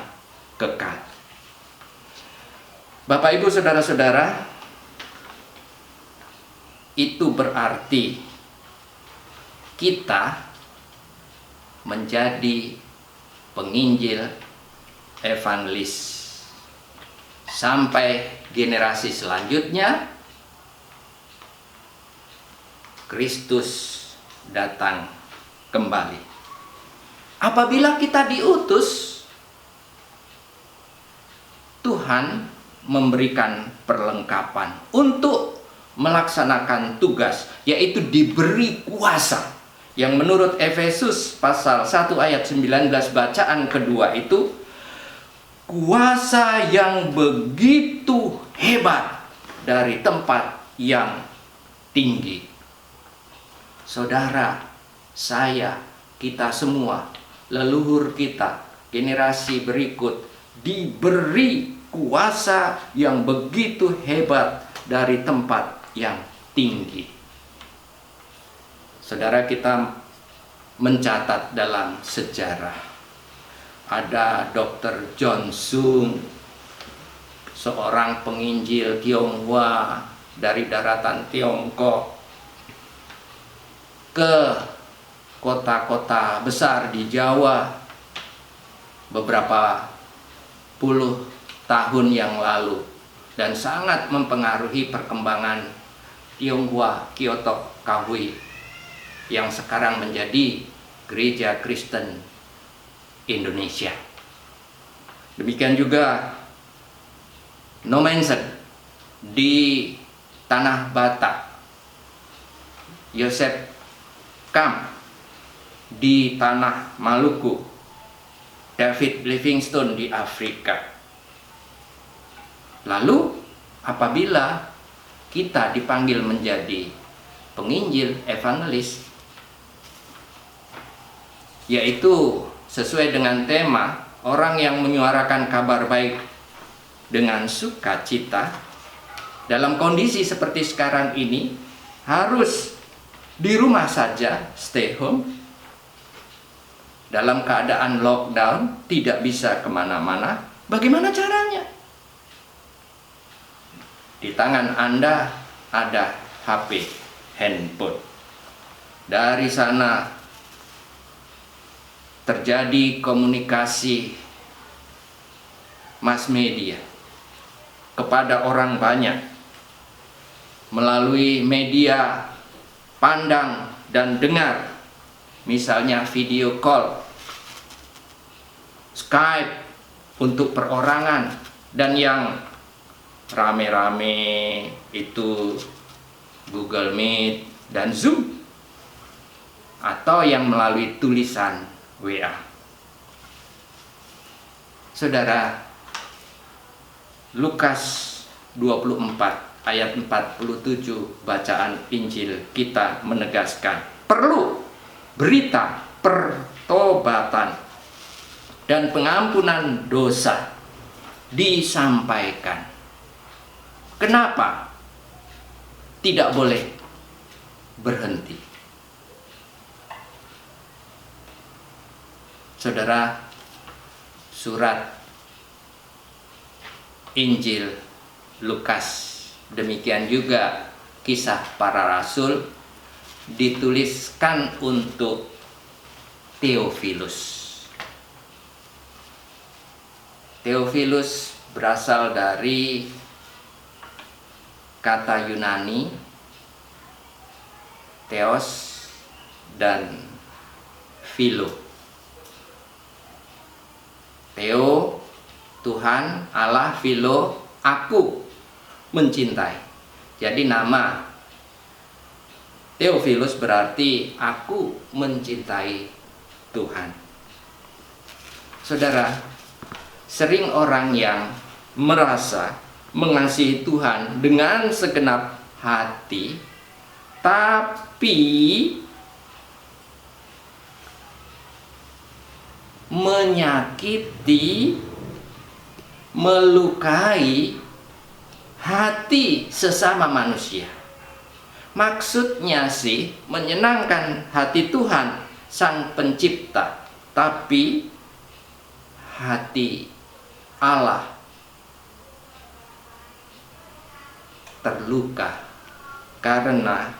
kekal. Bapak, Ibu, saudara-saudara, itu berarti kita menjadi penginjil evangelis sampai generasi selanjutnya Kristus datang kembali. Apabila kita diutus, Tuhan memberikan perlengkapan untuk melaksanakan tugas, yaitu diberi kuasa. Yang menurut Efesus pasal 1 ayat 19 bacaan kedua itu, kuasa yang begitu hebat dari tempat yang tinggi. Saudara, saya, kita semua, leluhur kita, generasi berikut diberi kuasa yang begitu hebat dari tempat yang tinggi. Saudara, kita mencatat dalam sejarah, ada Dr. John Sung, seorang penginjil Tionghoa dari daratan Tiongkok, ke kota-kota besar di Jawa beberapa puluh tahun yang lalu, dan sangat mempengaruhi perkembangan Tionghoa Kyoto Kahui yang sekarang menjadi Gereja Kristen Indonesia. Demikian juga Nomensen di Tanah Batak, Joseph Camp di Tanah Maluku, David Livingstone di Afrika. Lalu apabila kita dipanggil menjadi penginjil evangelis, yaitu sesuai dengan tema orang yang menyuarakan kabar baik dengan sukacita, dalam kondisi seperti sekarang ini harus di rumah saja, stay home, dalam keadaan lockdown, tidak bisa kemana-mana. Bagaimana caranya? Di tangan Anda ada HP, handphone. Dari sana terjadi komunikasi mass media kepada orang banyak melalui media pandang dan dengar, misalnya video call, Skype untuk perorangan, dan yang rame-rame itu Google Meet dan Zoom, atau yang melalui tulisan WA. Saudara, Lukas 24 ayat 47 bacaan Injil kita menegaskan perlu berita pertobatan dan pengampunan dosa disampaikan. Kenapa tidak boleh berhenti? Saudara, surat Injil Lukas, demikian juga kisah para rasul, dituliskan untuk Theophilus. Theophilus berasal dari kata Yunani theos dan philo. Theo, Tuhan, Allah, philo, aku mencintai. Jadi nama Theophilus berarti aku mencintai Tuhan. Saudara, sering orang yang merasa mengasihi Tuhan dengan segenap hati, tapi menyakiti, melukai hati sesama manusia. Maksudnya sih menyenangkan hati Tuhan Sang Pencipta, tapi hati Allah terluka karena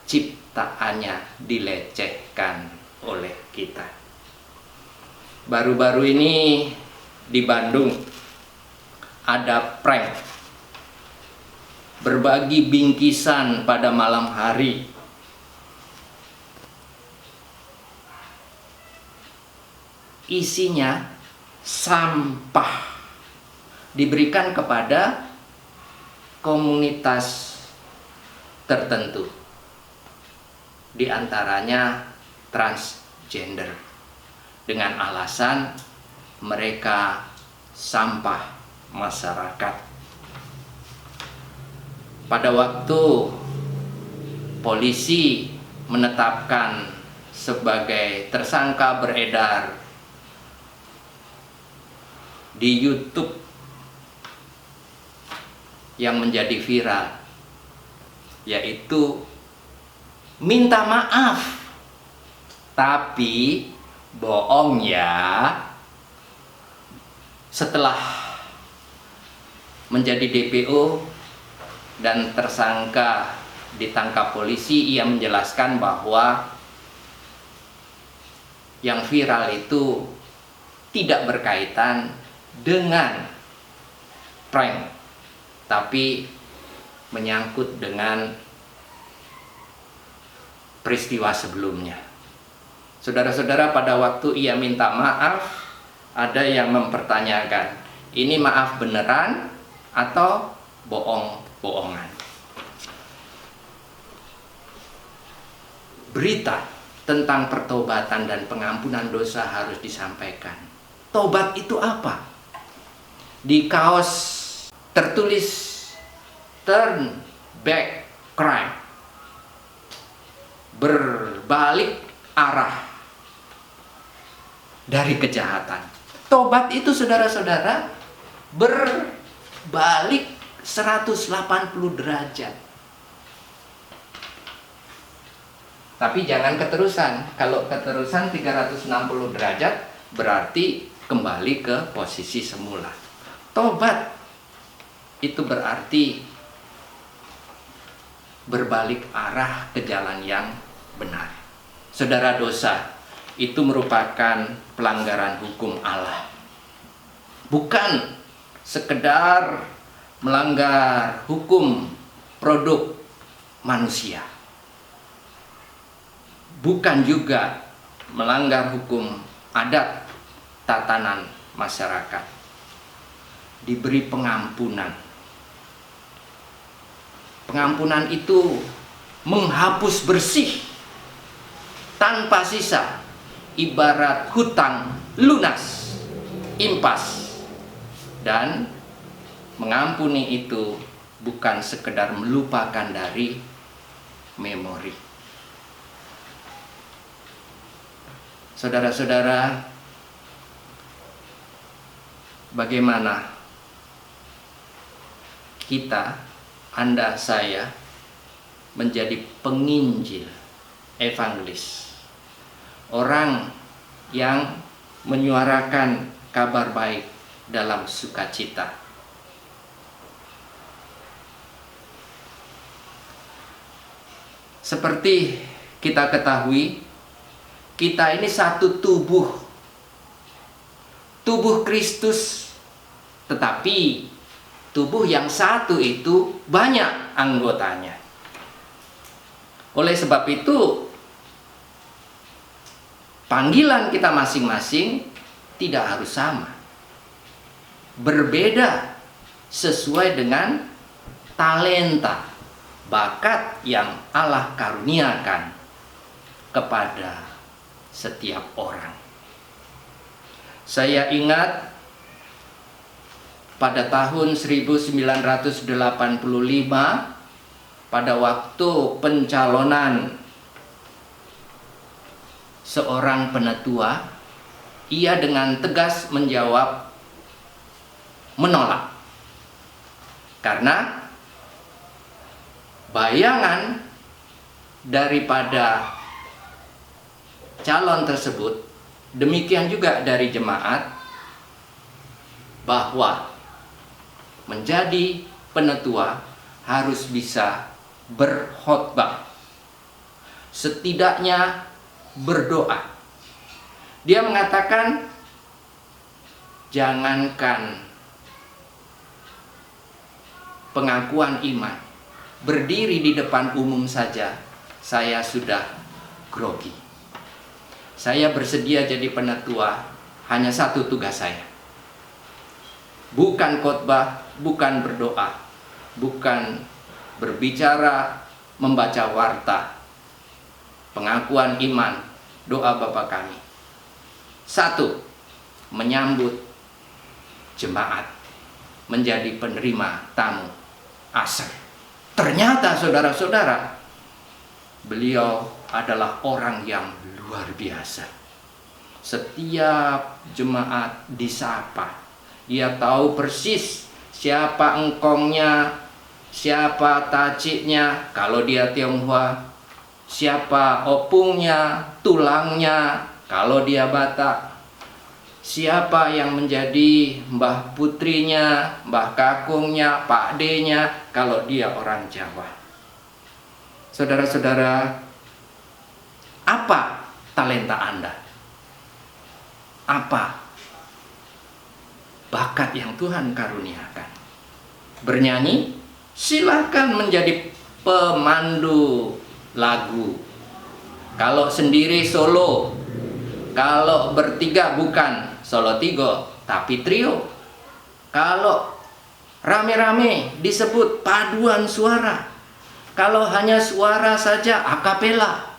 ciptaannya dilecehkan oleh kita. Baru-baru ini di Bandung ada prank berbagi bingkisan pada malam hari. Isinya sampah, diberikan kepada komunitas tertentu, di antaranya transgender, dengan alasan mereka sampah masyarakat. Pada waktu polisi menetapkan sebagai tersangka beredar di YouTube yang menjadi viral, yaitu minta maaf, tapi bohong ya. Setelah menjadi DPO dan tersangka ditangkap polisi, ia menjelaskan bahwa yang viral itu tidak berkaitan dengan prank, tapi menyangkut dengan peristiwa sebelumnya. Saudara-saudara, pada waktu ia minta maaf, ada yang mempertanyakan, ini maaf beneran atau bohongan? Berita tentang pertobatan dan pengampunan dosa harus disampaikan. Tobat itu apa? Di kaos tertulis turn back crime, berbalik arah dari kejahatan. Tobat itu, saudara-saudara, berbalik 180 derajat. Tapi jangan keterusan. Kalau keterusan 360 derajat berarti kembali ke posisi semula. Tobat itu berarti berbalik arah ke jalan yang benar. Saudara, dosa itu merupakan pelanggaran hukum Allah. Bukan sekedar melanggar hukum produk manusia. Bukan juga melanggar hukum adat tatanan masyarakat. Diberi pengampunan. Pengampunan itu menghapus bersih tanpa sisa, ibarat hutang lunas, impas. Dan mengampuni itu bukan sekedar melupakan dari memori. Saudara-saudara, bagaimana kita, Anda, saya menjadi penginjil, evangelis, orang yang menyuarakan kabar baik dalam sukacita. Seperti kita ketahui, kita ini satu tubuh Kristus, tetapi tubuh yang satu itu banyak anggotanya. Oleh sebab itu, panggilan kita masing-masing tidak harus sama. Berbeda sesuai dengan talenta, bakat yang Allah karuniakan kepada setiap orang. Saya ingat pada tahun 1985, pada waktu pencalonan seorang penetua, ia dengan tegas menjawab menolak. Karena bayangan daripada calon tersebut, demikian juga dari jemaat, bahwa menjadi penetua harus bisa berkhotbah, setidaknya berdoa. Dia mengatakan, jangankan pengakuan iman, berdiri di depan umum saja saya sudah grogi. Saya bersedia jadi penetua, hanya satu tugas saya. Bukan khotbah, bukan berdoa, bukan berbicara, membaca warta, pengakuan iman, doa Bapa kami. Satu, menyambut jemaat, menjadi penerima tamu asal. Ternyata saudara-saudara, beliau adalah orang yang luar biasa. Setiap jemaat disapa, ia tahu persis siapa engkongnya, siapa taciknya kalau dia Tionghoa, siapa opungnya, tulangnya kalau dia Batak, siapa yang menjadi mbah putrinya, mbah kakungnya, pak D-nya kalau dia orang Jawa. Saudara-saudara, apa talenta Anda? Apa bakat yang Tuhan karuniakan? Bernyanyi? Silahkan menjadi pemandu lagu. Kalau sendiri solo, kalau bertiga bukan solo tigo, tapi trio. Kalau rame-rame disebut paduan suara. Kalau hanya suara saja akapela.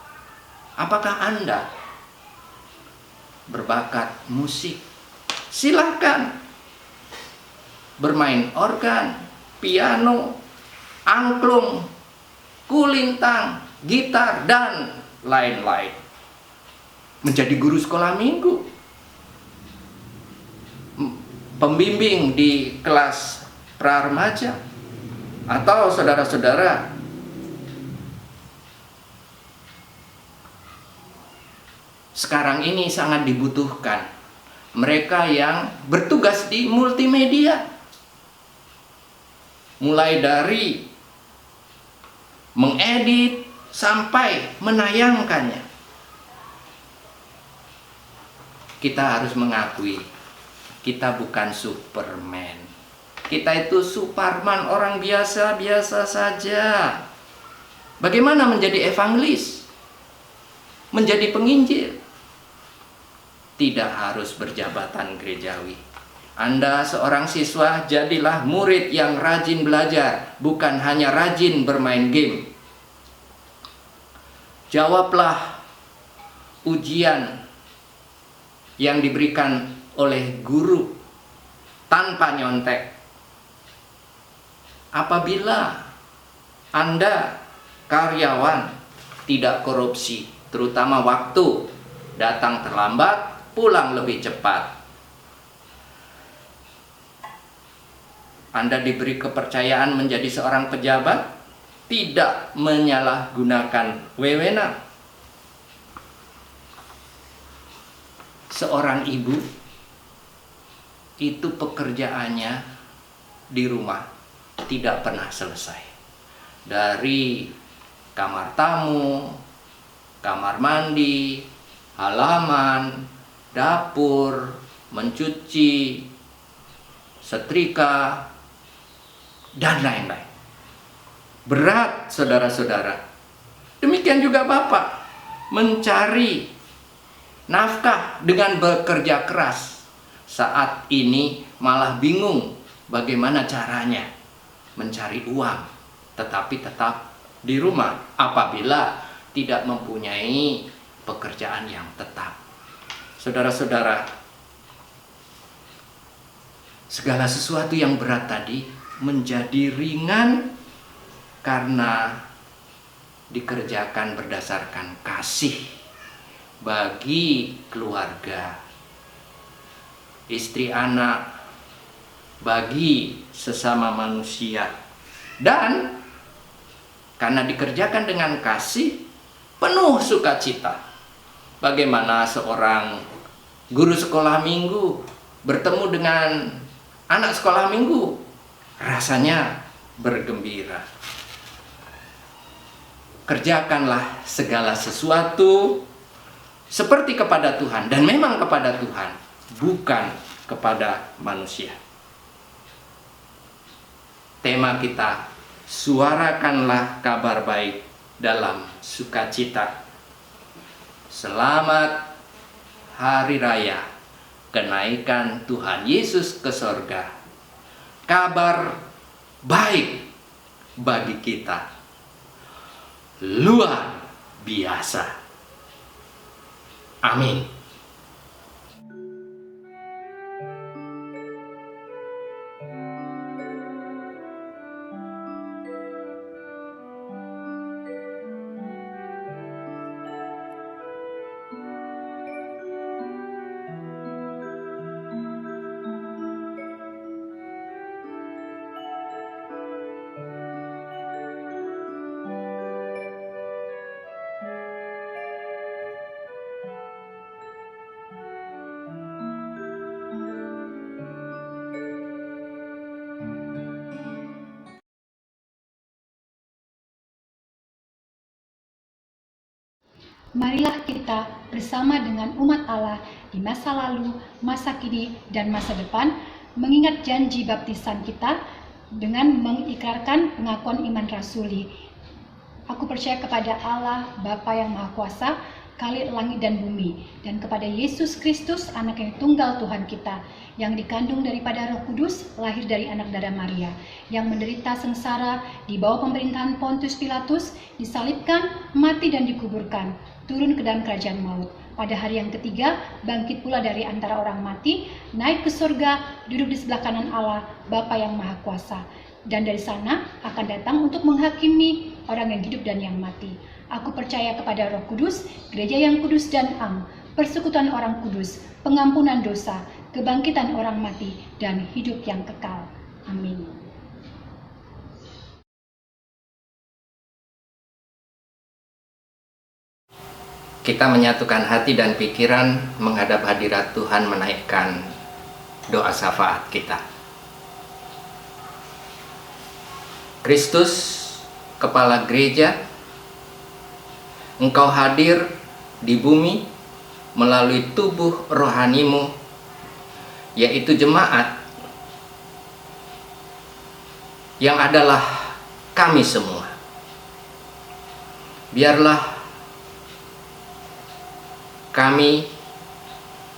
Apakah Anda berbakat musik? Silahkan bermain organ, piano, angklung, kulintang, gitar, dan lain-lain. Menjadi guru sekolah minggu, pembimbing di kelas pra-remaja, atau saudara-saudara sekarang ini sangat dibutuhkan mereka yang bertugas di multimedia, mulai dari mengedit sampai menayangkannya. Kita harus mengakui, kita bukan Superman. Kita itu Superman, orang biasa-biasa saja. Bagaimana menjadi evangelis? Menjadi penginjil? Tidak harus berjabatan gerejawi. Anda seorang siswa, jadilah murid yang rajin belajar, bukan hanya rajin bermain game. Jawablah ujian yang diberikan oleh guru tanpa nyontek. Apabila Anda karyawan tidak korupsi, terutama waktu, datang terlambat, pulang lebih cepat, Anda diberi kepercayaan menjadi seorang pejabat, tidak menyalahgunakan wewenang. Seorang ibu itu pekerjaannya di rumah tidak pernah selesai. Dari kamar tamu, kamar mandi, halaman, dapur, mencuci, setrika, dan lain-lain. Berat, saudara-saudara. Demikian juga Bapak mencari nafkah dengan bekerja keras. Saat ini malah bingung bagaimana caranya mencari uang, tetapi tetap di rumah apabila tidak mempunyai pekerjaan yang tetap. Saudara-saudara, segala sesuatu yang berat tadi menjadi ringan karena dikerjakan berdasarkan kasih bagi keluarga, istri, anak, bagi sesama manusia. Dan karena dikerjakan dengan kasih, penuh sukacita. Bagaimana seorang guru sekolah minggu bertemu dengan anak sekolah minggu, rasanya bergembira. Kerjakanlah segala sesuatu seperti kepada Tuhan, dan memang kepada Tuhan, bukan kepada manusia. Tema kita, suarakanlah kabar baik dalam sukacita. Selamat Hari Raya kenaikan Tuhan Yesus ke sorga. Kabar baik bagi kita luar biasa. Amin. Marilah kita bersama dengan umat Allah di masa lalu, masa kini, dan masa depan mengingat janji baptisan kita dengan mengikrarkan pengakuan iman rasuli. Aku percaya kepada Allah, Bapa yang Maha Kuasa, Khalik langit dan bumi, dan kepada Yesus Kristus, Anak yang tunggal Tuhan kita, yang dikandung daripada Roh Kudus, lahir dari anak darah Maria, yang menderita sengsara di bawah pemerintahan Pontius Pilatus, disalibkan, mati dan dikuburkan, turun ke dalam kerajaan maut. Pada hari yang ketiga, bangkit pula dari antara orang mati, naik ke surga, duduk di sebelah kanan Allah, Bapa yang Maha Kuasa. Dan dari sana akan datang untuk menghakimi orang yang hidup dan yang mati. Aku percaya kepada Roh Kudus, gereja yang kudus dan am, persekutuan orang kudus, pengampunan dosa, kebangkitan orang mati, dan hidup yang kekal. Amin. Kita menyatukan hati dan pikiran menghadap hadirat Tuhan, menaikkan doa syafaat kita. Kristus, Kepala Gereja, Engkau hadir di bumi melalui tubuh rohanimu, yaitu jemaat, yang adalah kami semua. Biarlah kami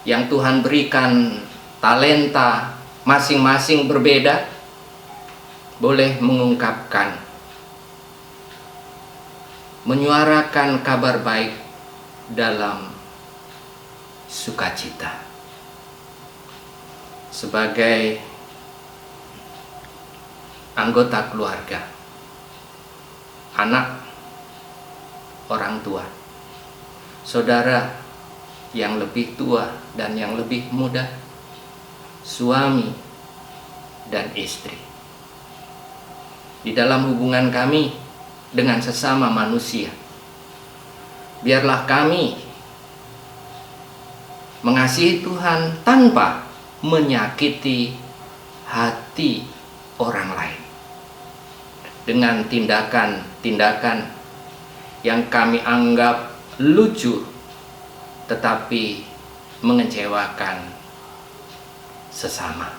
yang Tuhan berikan talenta masing-masing berbeda, boleh mengungkapkan, menyuarakan kabar baik dalam sukacita. Sebagai anggota keluarga, anak, orang tua, saudara yang lebih tua dan yang lebih muda, suami dan istri, di dalam hubungan kami dengan sesama manusia, biarlah kami mengasihi Tuhan tanpa menyakiti hati orang lain dengan tindakan-tindakan yang kami anggap lucu tetapi mengecewakan sesama.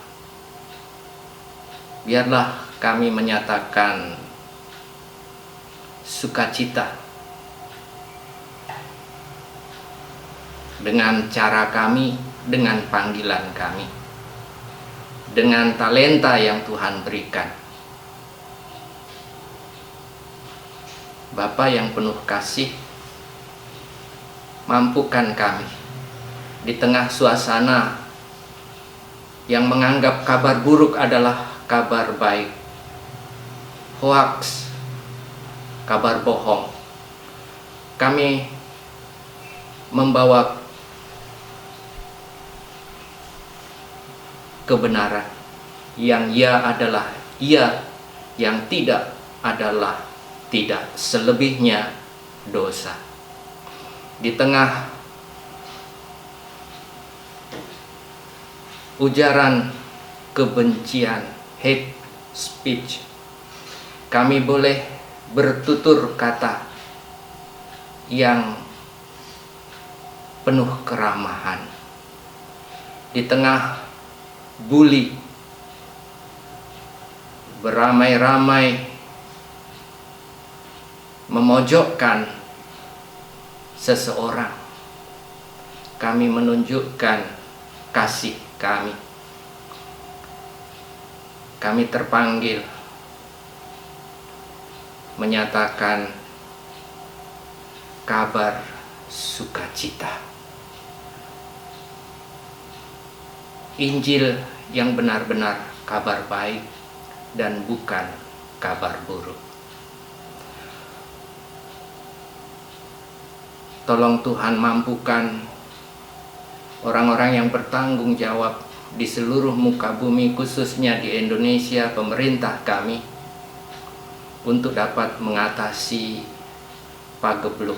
Biarlah kami menyatakan sukacita dengan cara kami, dengan panggilan kami, dengan talenta yang Tuhan berikan. Bapa yang penuh kasih, mampukan kami di tengah suasana yang menganggap kabar buruk adalah kabar baik, hoaks, kabar bohong. Kami membawa kebenaran yang ya adalah ya, yang tidak adalah tidak, selebihnya dosa. Di tengah ujaran kebencian, hate speech, kami boleh bertutur kata yang penuh keramahan. Di tengah bully, beramai-ramai memojokkan seseorang, kami menunjukkan kasih kami. Kami terpanggil menyatakan kabar sukacita. Injil yang benar-benar kabar baik dan bukan kabar buruk. Tolong Tuhan mampukan orang-orang yang bertanggung jawab di seluruh muka bumi, khususnya di Indonesia, pemerintah kami, untuk dapat mengatasi pagebluk.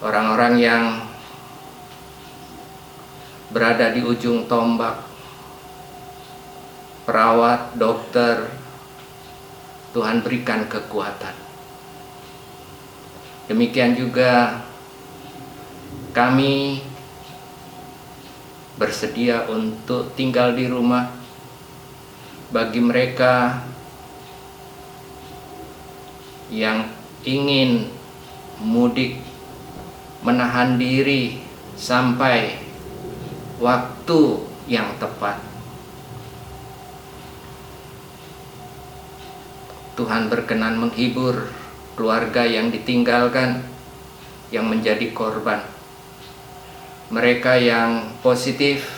Orang-orang yang berada di ujung tombak, perawat, dokter, Tuhan berikan kekuatan. Demikian juga kami bersedia untuk tinggal di rumah. Bagi mereka yang ingin mudik, menahan diri sampai waktu yang tepat. Tuhan berkenan menghibur keluarga yang ditinggalkan, yang menjadi korban. Mereka yang positif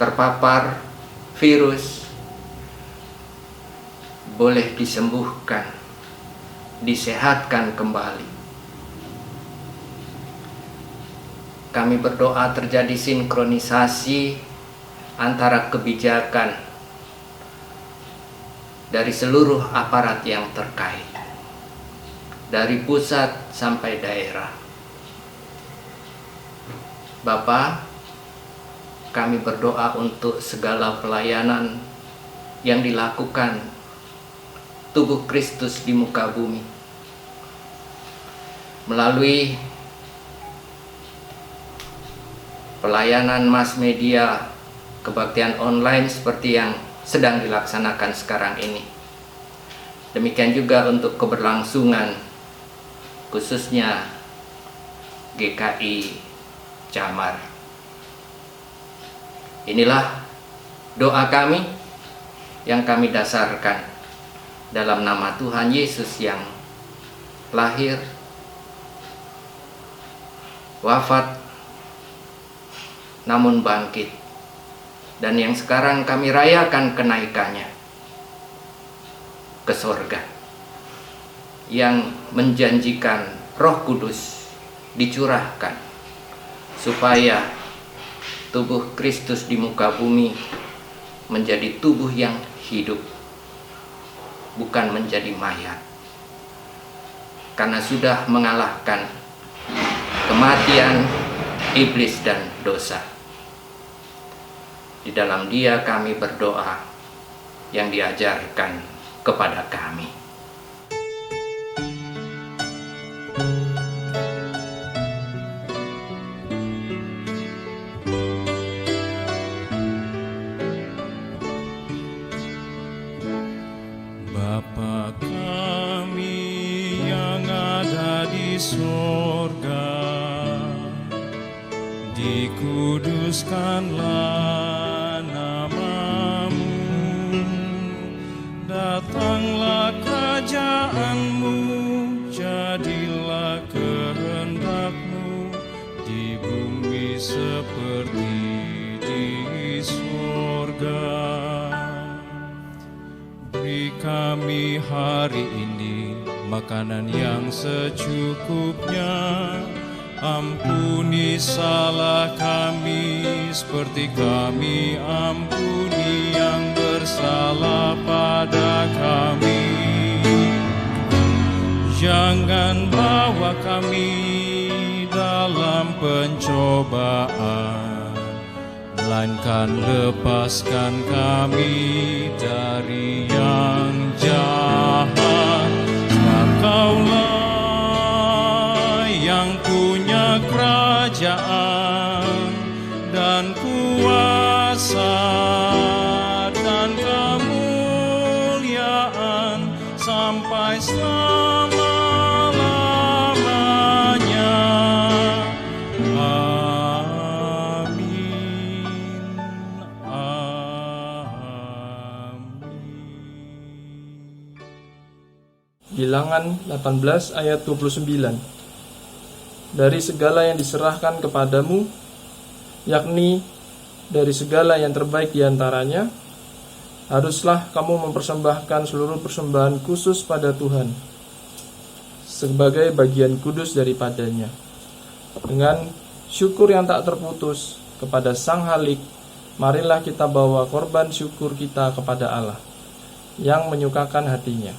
terpapar virus boleh disembuhkan, disehatkan kembali. Kami berdoa terjadi sinkronisasi antara kebijakan dari seluruh aparat yang terkait, dari pusat sampai daerah. Bapa, kami berdoa untuk segala pelayanan yang dilakukan tubuh Kristus di muka bumi melalui pelayanan mass media, kebaktian online seperti yang sedang dilaksanakan sekarang ini. Demikian juga untuk keberlangsungan khususnya GKI Camar. Inilah doa kami yang kami dasarkan dalam nama Tuhan Yesus yang lahir, wafat, namun bangkit, dan yang sekarang kami rayakan kenaikannya ke sorga, yang menjanjikan Roh Kudus dicurahkan supaya tubuh Kristus di muka bumi menjadi tubuh yang hidup, bukan menjadi mayat, karena sudah mengalahkan kematian, iblis, dan dosa. Di dalam Dia kami berdoa yang diajarkan kepada kami. sorga. Dikuduskanlah namamu, datanglah kerajaanmu, jadilah kehendakmu di bumi seperti di sorga. Beri kami hari ini makanan yang secukupnya. Ampuni salah kami seperti kami ampuni yang bersalah pada kami. Jangan bawa kami dalam pencobaan, melainkan lepaskan kami dari yang jahat. Sebab Kaulah yang punya kerajaan dan kuasa dan kemuliaan sampai selama-lamanya. Amin. Amin. Bilangan 18 ayat 29. Dari segala yang diserahkan kepadamu, yakni dari segala yang terbaik di antaranya, haruslah kamu mempersembahkan seluruh persembahan khusus pada Tuhan, sebagai bagian kudus daripadanya, dengan syukur yang tak terputus kepada Sang Halik. Marilah kita bawa korban syukur kita kepada Allah, yang menyukakan hatinya.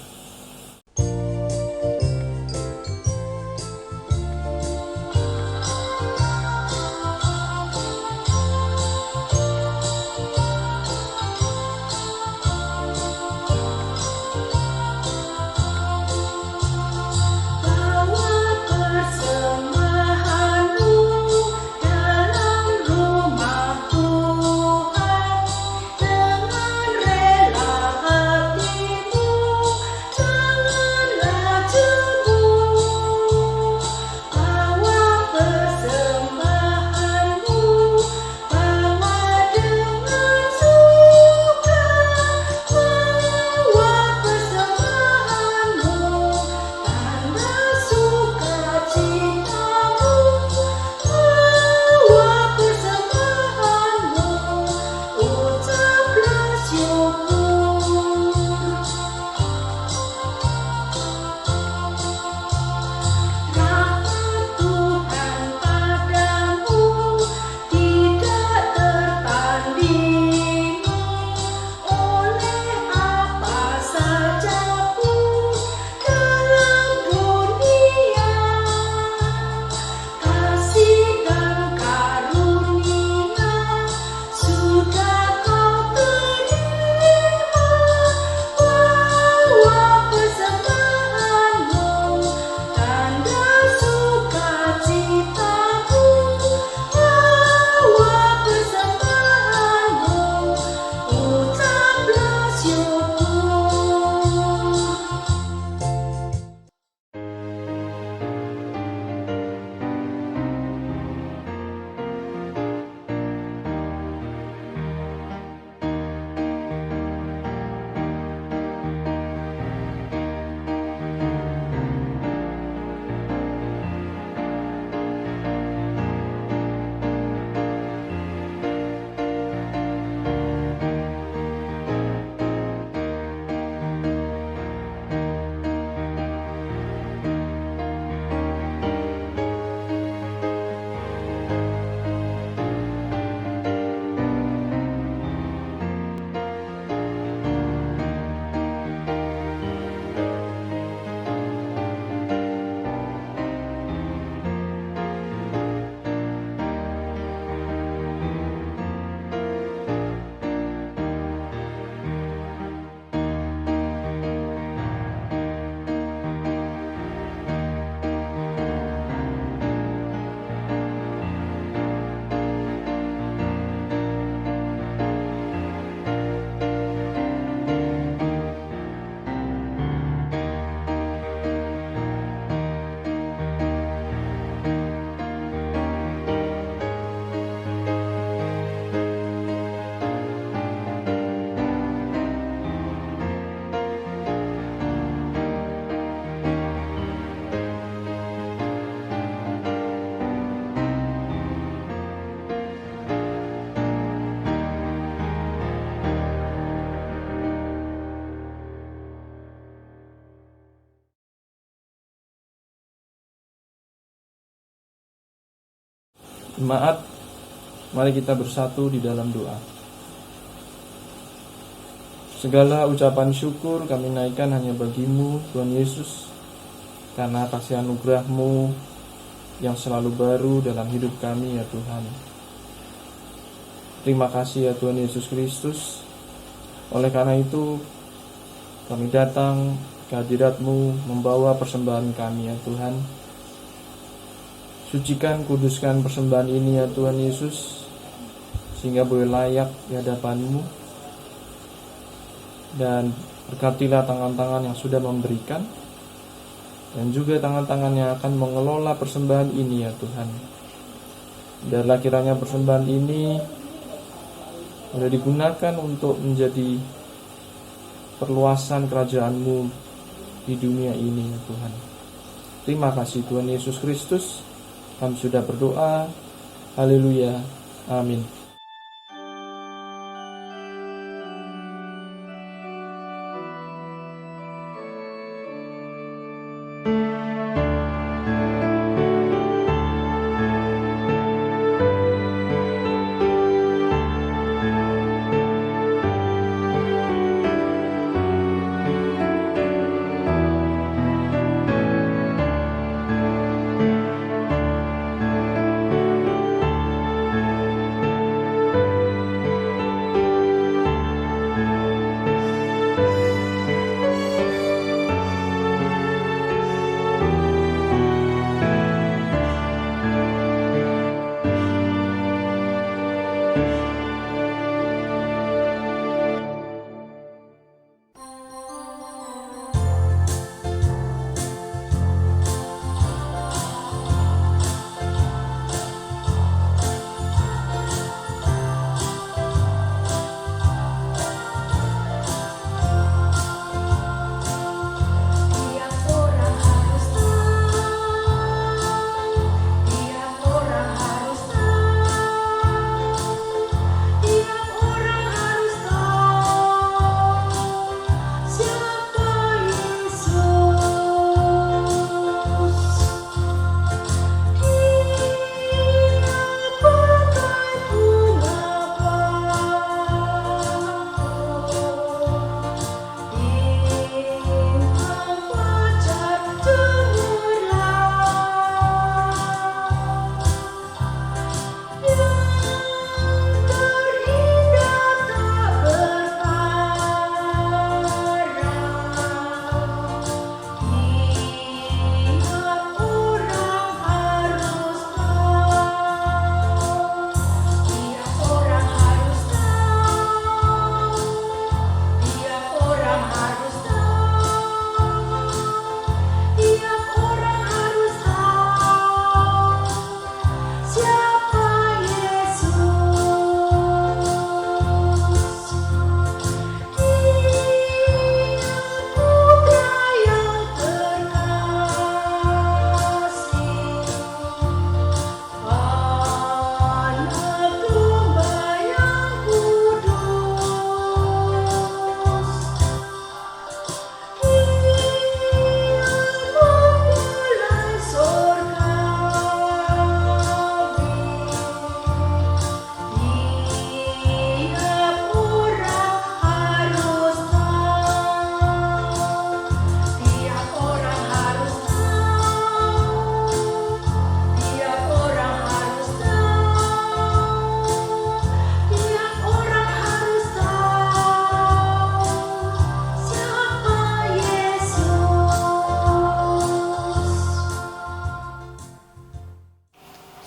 Jemaat, mari kita bersatu di dalam doa. Segala ucapan syukur kami naikkan hanya bagi-Mu, Tuhan Yesus, karena kasih anugerah-Mu yang selalu baru dalam hidup kami ya Tuhan. Terima kasih ya Tuhan Yesus Kristus. Oleh karena itu, kami datang ke hadirat-Mu membawa persembahan kami ya Tuhan. Sucikan, kuduskan persembahan ini ya Tuhan Yesus, sehingga boleh layak di hadapan-Mu. Dan berkatilah tangan-tangan yang sudah memberikan, dan juga tangan-tangan yang akan mengelola persembahan ini ya Tuhan. Biarlah kiranya persembahan ini boleh digunakan untuk menjadi perluasan kerajaan-Mu di dunia ini ya Tuhan. Terima kasih Tuhan Yesus Kristus. Kami sudah berdoa. Haleluya. Amin.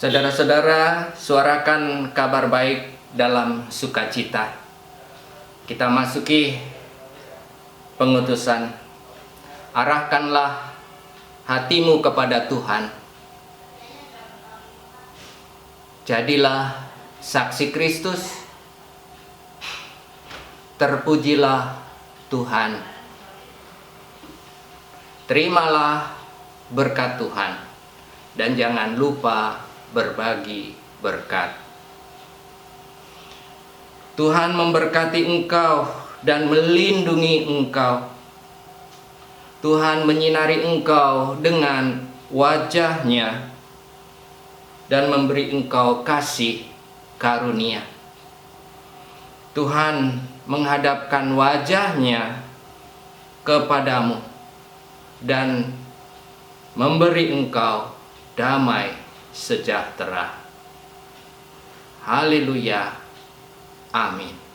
Saudara-saudara, suarakan kabar baik dalam sukacita. Kita masuki pengutusan. Arahkanlah hatimu kepada Tuhan. Jadilah saksi Kristus. Terpujilah Tuhan. Terimalah berkat Tuhan. Dan jangan lupa berbagi berkat. Tuhan memberkati engkau dan melindungi engkau. Tuhan menyinari engkau dengan wajah-Nya dan memberi engkau kasih karunia. Tuhan menghadapkan wajahnya kepadamu dan memberi engkau damai sejahtera. Haleluya. Amin.